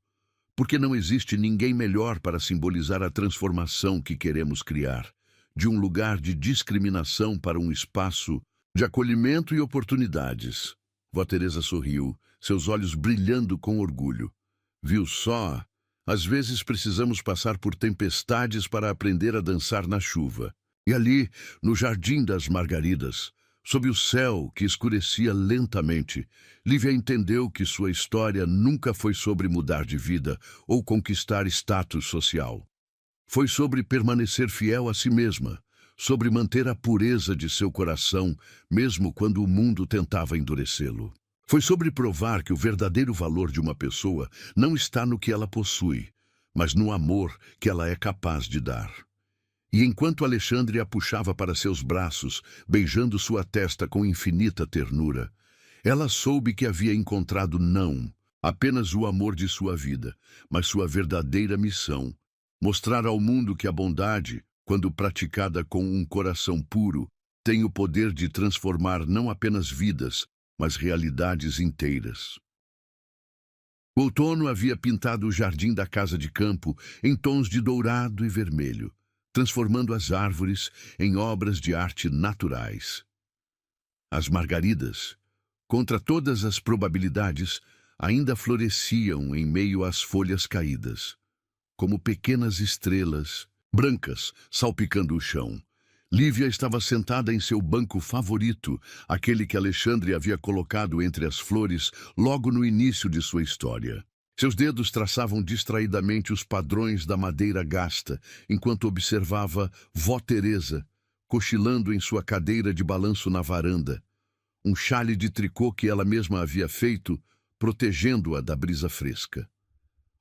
Porque não existe ninguém melhor para simbolizar a transformação que queremos criar. De um lugar de discriminação para um espaço de acolhimento e oportunidades. Vó Teresa sorriu, seus olhos brilhando com orgulho. Viu só? Às vezes precisamos passar por tempestades para aprender a dançar na chuva. E ali, no Jardim das Margaridas, sob o céu que escurecia lentamente, Lívia entendeu que sua história nunca foi sobre mudar de vida ou conquistar status social. Foi sobre permanecer fiel a si mesma, sobre manter a pureza de seu coração, mesmo quando o mundo tentava endurecê-lo. Foi sobre provar que o verdadeiro valor de uma pessoa não está no que ela possui, mas no amor que ela é capaz de dar. E enquanto Alexandre a puxava para seus braços, beijando sua testa com infinita ternura, ela soube que havia encontrado não apenas o amor de sua vida, mas sua verdadeira missão, mostrar ao mundo que a bondade, quando praticada com um coração puro, tem o poder de transformar não apenas vidas, mas realidades inteiras. O outono havia pintado o jardim da casa de campo em tons de dourado e vermelho, transformando as árvores em obras de arte naturais. As margaridas, contra todas as probabilidades, ainda floresciam em meio às folhas caídas, como pequenas estrelas, brancas, salpicando o chão. Lívia estava sentada em seu banco favorito, aquele que Alexandre havia colocado entre as flores logo no início de sua história. Seus dedos traçavam distraidamente os padrões da madeira gasta, enquanto observava Vó Teresa, cochilando em sua cadeira de balanço na varanda, um xale de tricô que ela mesma havia feito, protegendo-a da brisa fresca.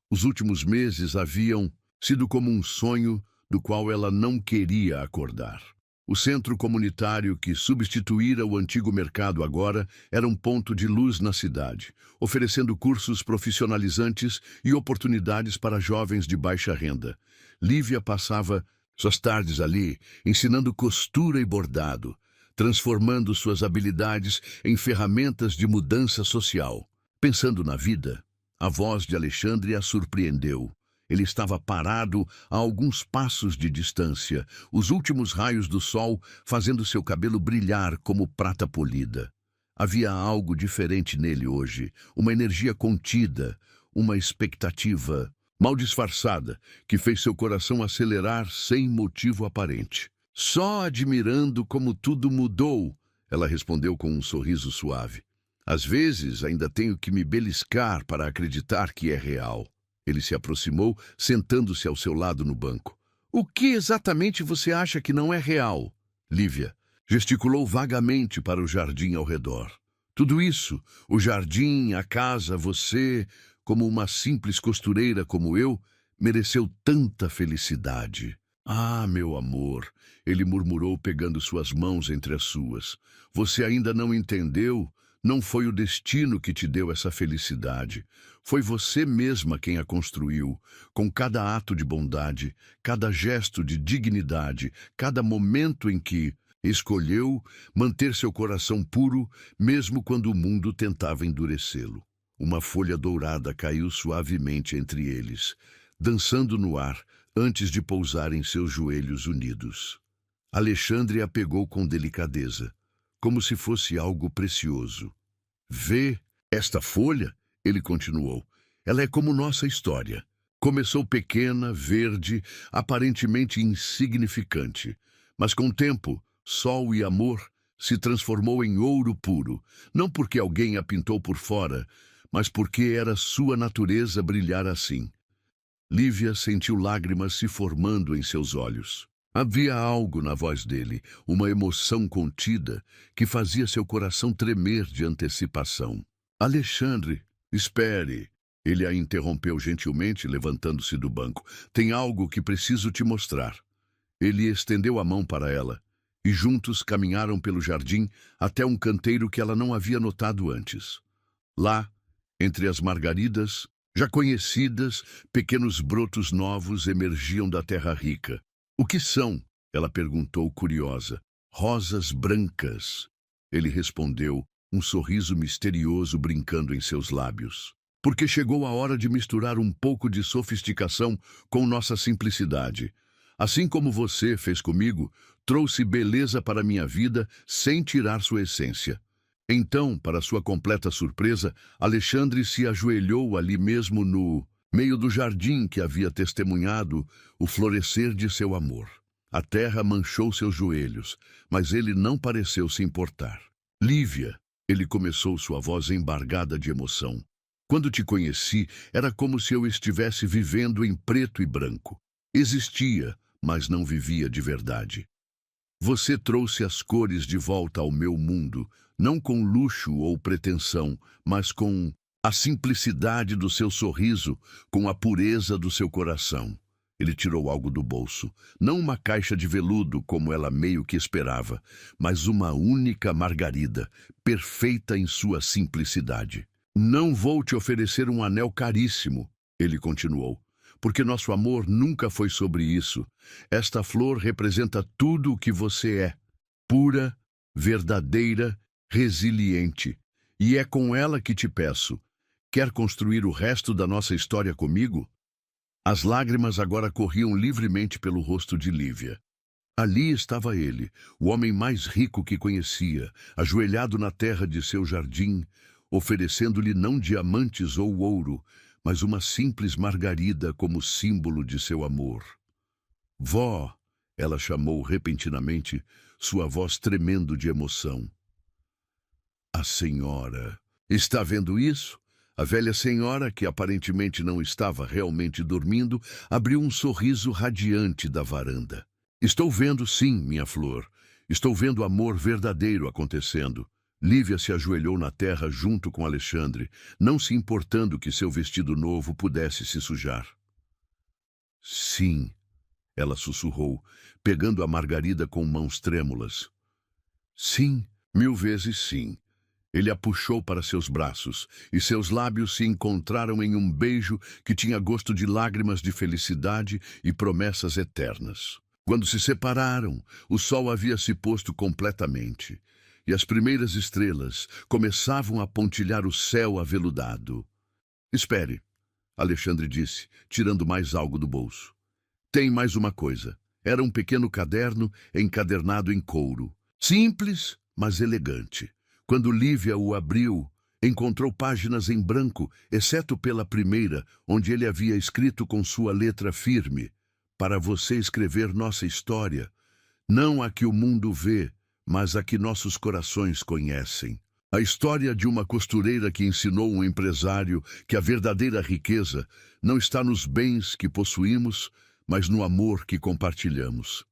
Os últimos meses haviam sido como um sonho do qual ela não queria acordar. O centro comunitário que substituíra o antigo mercado agora era um ponto de luz na cidade, oferecendo cursos profissionalizantes e oportunidades para jovens de baixa renda. Lívia passava suas tardes ali, ensinando costura e bordado, transformando suas habilidades em ferramentas de mudança social. Pensando na vida, a voz de Alexandre a surpreendeu. Ele estava parado a alguns passos de distância, os últimos raios do sol fazendo seu cabelo brilhar como prata polida. Havia algo diferente nele hoje, uma energia contida, uma expectativa mal disfarçada, que fez seu coração acelerar sem motivo aparente. Só admirando como tudo mudou, ela respondeu com um sorriso suave. Às vezes ainda tenho que me beliscar para acreditar que é real. Ele se aproximou, sentando-se ao seu lado no banco. O que exatamente você acha que não é real? Lívia gesticulou vagamente para o jardim ao redor. Tudo isso, o jardim, a casa, você, como uma simples costureira como eu, mereceu tanta felicidade. Ah, meu amor, ele murmurou pegando suas mãos entre as suas. Você ainda não entendeu? Não foi o destino que te deu essa felicidade. Foi você mesma quem a construiu, com cada ato de bondade, cada gesto de dignidade, cada momento em que escolheu manter seu coração puro, mesmo quando o mundo tentava endurecê-lo. Uma folha dourada caiu suavemente entre eles, dançando no ar, antes de pousar em seus joelhos unidos. Alexandre a pegou com delicadeza, como se fosse algo precioso. Vê esta folha? Ele continuou. Ela é como nossa história. Começou pequena, verde, aparentemente insignificante, mas com o tempo, sol e amor se transformou em ouro puro, não porque alguém a pintou por fora, mas porque era sua natureza brilhar assim. Lívia sentiu lágrimas se formando em seus olhos. Havia algo na voz dele, uma emoção contida, que fazia seu coração tremer de antecipação. Alexandre, espere. Ele a interrompeu gentilmente, levantando-se do banco. Tem algo que preciso te mostrar. Ele estendeu a mão para ela, e juntos caminharam pelo jardim até um canteiro que ela não havia notado antes. Lá, entre as margaridas, já conhecidas, pequenos brotos novos emergiam da terra rica. O que são? Ela perguntou, curiosa. Rosas brancas. Ele respondeu, um sorriso misterioso brincando em seus lábios. Porque chegou a hora de misturar um pouco de sofisticação com nossa simplicidade. Assim como você fez comigo, trouxe beleza para minha vida sem tirar sua essência. Então, para sua completa surpresa, Alexandre se ajoelhou ali mesmo no meio do jardim que havia testemunhado o florescer de seu amor. A terra manchou seus joelhos, mas ele não pareceu se importar. Lívia, ele começou, sua voz embargada de emoção. Quando te conheci, era como se eu estivesse vivendo em preto e branco. Existia, mas não vivia de verdade. Você trouxe as cores de volta ao meu mundo, não com luxo ou pretensão, mas com a simplicidade do seu sorriso, com a pureza do seu coração. Ele tirou algo do bolso, não uma caixa de veludo como ela meio que esperava, mas uma única margarida, perfeita em sua simplicidade. Não vou te oferecer um anel caríssimo, ele continuou, porque nosso amor nunca foi sobre isso. Esta flor representa tudo o que você é, pura, verdadeira, resiliente. E é com ela que te peço. Quer construir o resto da nossa história comigo? As lágrimas agora corriam livremente pelo rosto de Lívia. Ali estava ele, o homem mais rico que conhecia, ajoelhado na terra de seu jardim, oferecendo-lhe não diamantes ou ouro, mas uma simples margarida como símbolo de seu amor. Vó, ela chamou repentinamente, sua voz tremendo de emoção. A senhora está vendo isso? A velha senhora, que aparentemente não estava realmente dormindo, abriu um sorriso radiante da varanda. Estou vendo sim, minha flor. Estou vendo amor verdadeiro acontecendo. Lívia se ajoelhou na terra junto com Alexandre, não se importando que seu vestido novo pudesse se sujar. Sim, ela sussurrou, pegando a margarida com mãos trêmulas. Sim, 1000 vezes sim. Ele a puxou para seus braços, e seus lábios se encontraram em um beijo que tinha gosto de lágrimas de felicidade e promessas eternas. Quando se separaram, o sol havia se posto completamente, e as primeiras estrelas começavam a pontilhar o céu aveludado. Espere, Alexandre disse, tirando mais algo do bolso. Tem mais uma coisa. Era um pequeno caderno encadernado em couro. Simples, mas elegante. Quando Lívia o abriu, Encontrou páginas em branco, exceto pela primeira, onde ele havia escrito com sua letra firme: para você escrever nossa história, não a que o mundo vê, mas a que nossos corações conhecem. A história de uma costureira que ensinou um empresário que a verdadeira riqueza não está nos bens que possuímos, mas no amor que compartilhamos.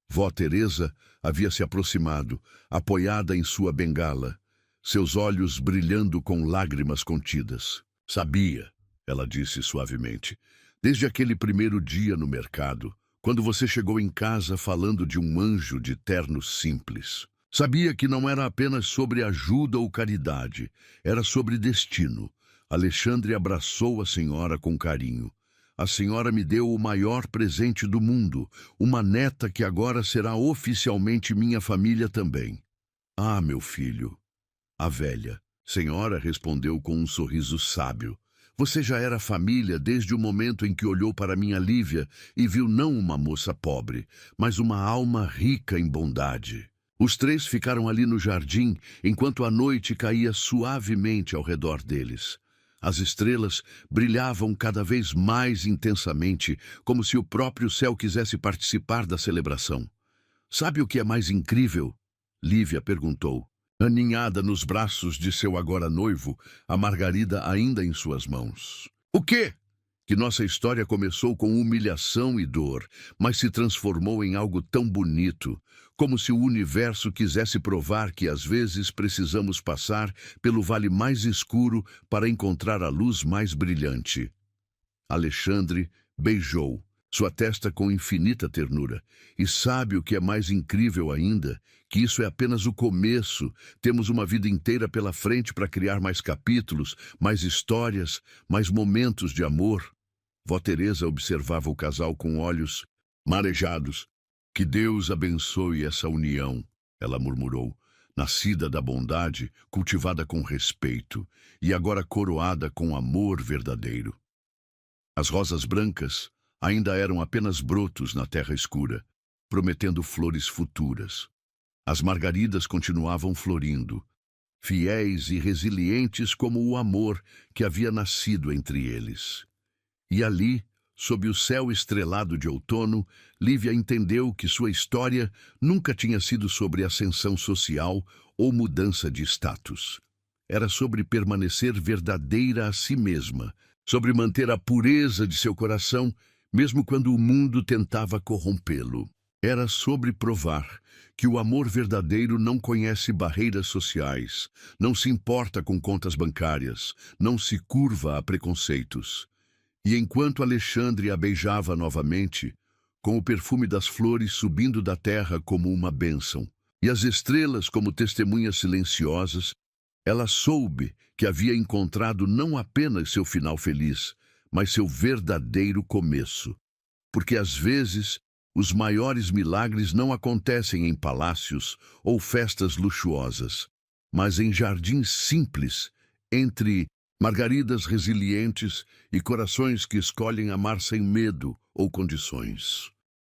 Vó Teresa havia se aproximado, apoiada em sua bengala, seus olhos brilhando com lágrimas contidas. Sabia, ela disse suavemente, desde aquele primeiro dia no mercado, quando você chegou em casa falando de um anjo de terno simples. Sabia que não era apenas sobre ajuda ou caridade, era sobre destino. Alexandre abraçou a senhora com carinho. A senhora me deu o maior presente do mundo, uma neta que agora será oficialmente minha família também. Ah, meu filho. A velha, senhora, respondeu com um sorriso sábio. Você já era família desde o momento em que olhou para minha Lívia e viu não uma moça pobre, mas uma alma rica em bondade. Os três ficaram ali no jardim, enquanto a noite caía suavemente ao redor deles. As estrelas brilhavam cada vez mais intensamente, como se o próprio céu quisesse participar da celebração. Sabe o que é mais incrível? Lívia perguntou. Aninhada nos braços de seu agora noivo, a Margarida ainda em suas mãos. O quê? Que nossa história começou com humilhação e dor, mas se transformou em algo tão bonito, como se o universo quisesse provar que às vezes precisamos passar pelo vale mais escuro para encontrar a luz mais brilhante. Alexandre beijou sua testa com infinita ternura. E sabe o que é mais incrível ainda? Que isso é apenas o começo. Temos uma vida inteira pela frente para criar mais capítulos, mais histórias, mais momentos de amor. Vó Teresa observava o casal com olhos marejados. Que Deus abençoe essa união, ela murmurou, nascida da bondade, cultivada com respeito e agora coroada com amor verdadeiro. As rosas brancas ainda eram apenas brotos na terra escura, prometendo flores futuras. As margaridas continuavam florindo, fiéis e resilientes como o amor que havia nascido entre eles. E ali, sob o céu estrelado de outono, Lívia entendeu que sua história nunca tinha sido sobre ascensão social ou mudança de status. Era sobre permanecer verdadeira a si mesma, sobre manter a pureza de seu coração, mesmo quando o mundo tentava corrompê-lo. Era sobre provar que o amor verdadeiro não conhece barreiras sociais, não se importa com contas bancárias, não se curva a preconceitos. E enquanto Alexandre a beijava novamente, com o perfume das flores subindo da terra como uma bênção, e as estrelas como testemunhas silenciosas, ela soube que havia encontrado não apenas seu final feliz, mas seu verdadeiro começo. Porque às vezes, os maiores milagres não acontecem em palácios ou festas luxuosas, mas em jardins simples, entre margaridas resilientes e corações que escolhem amar sem medo ou condições.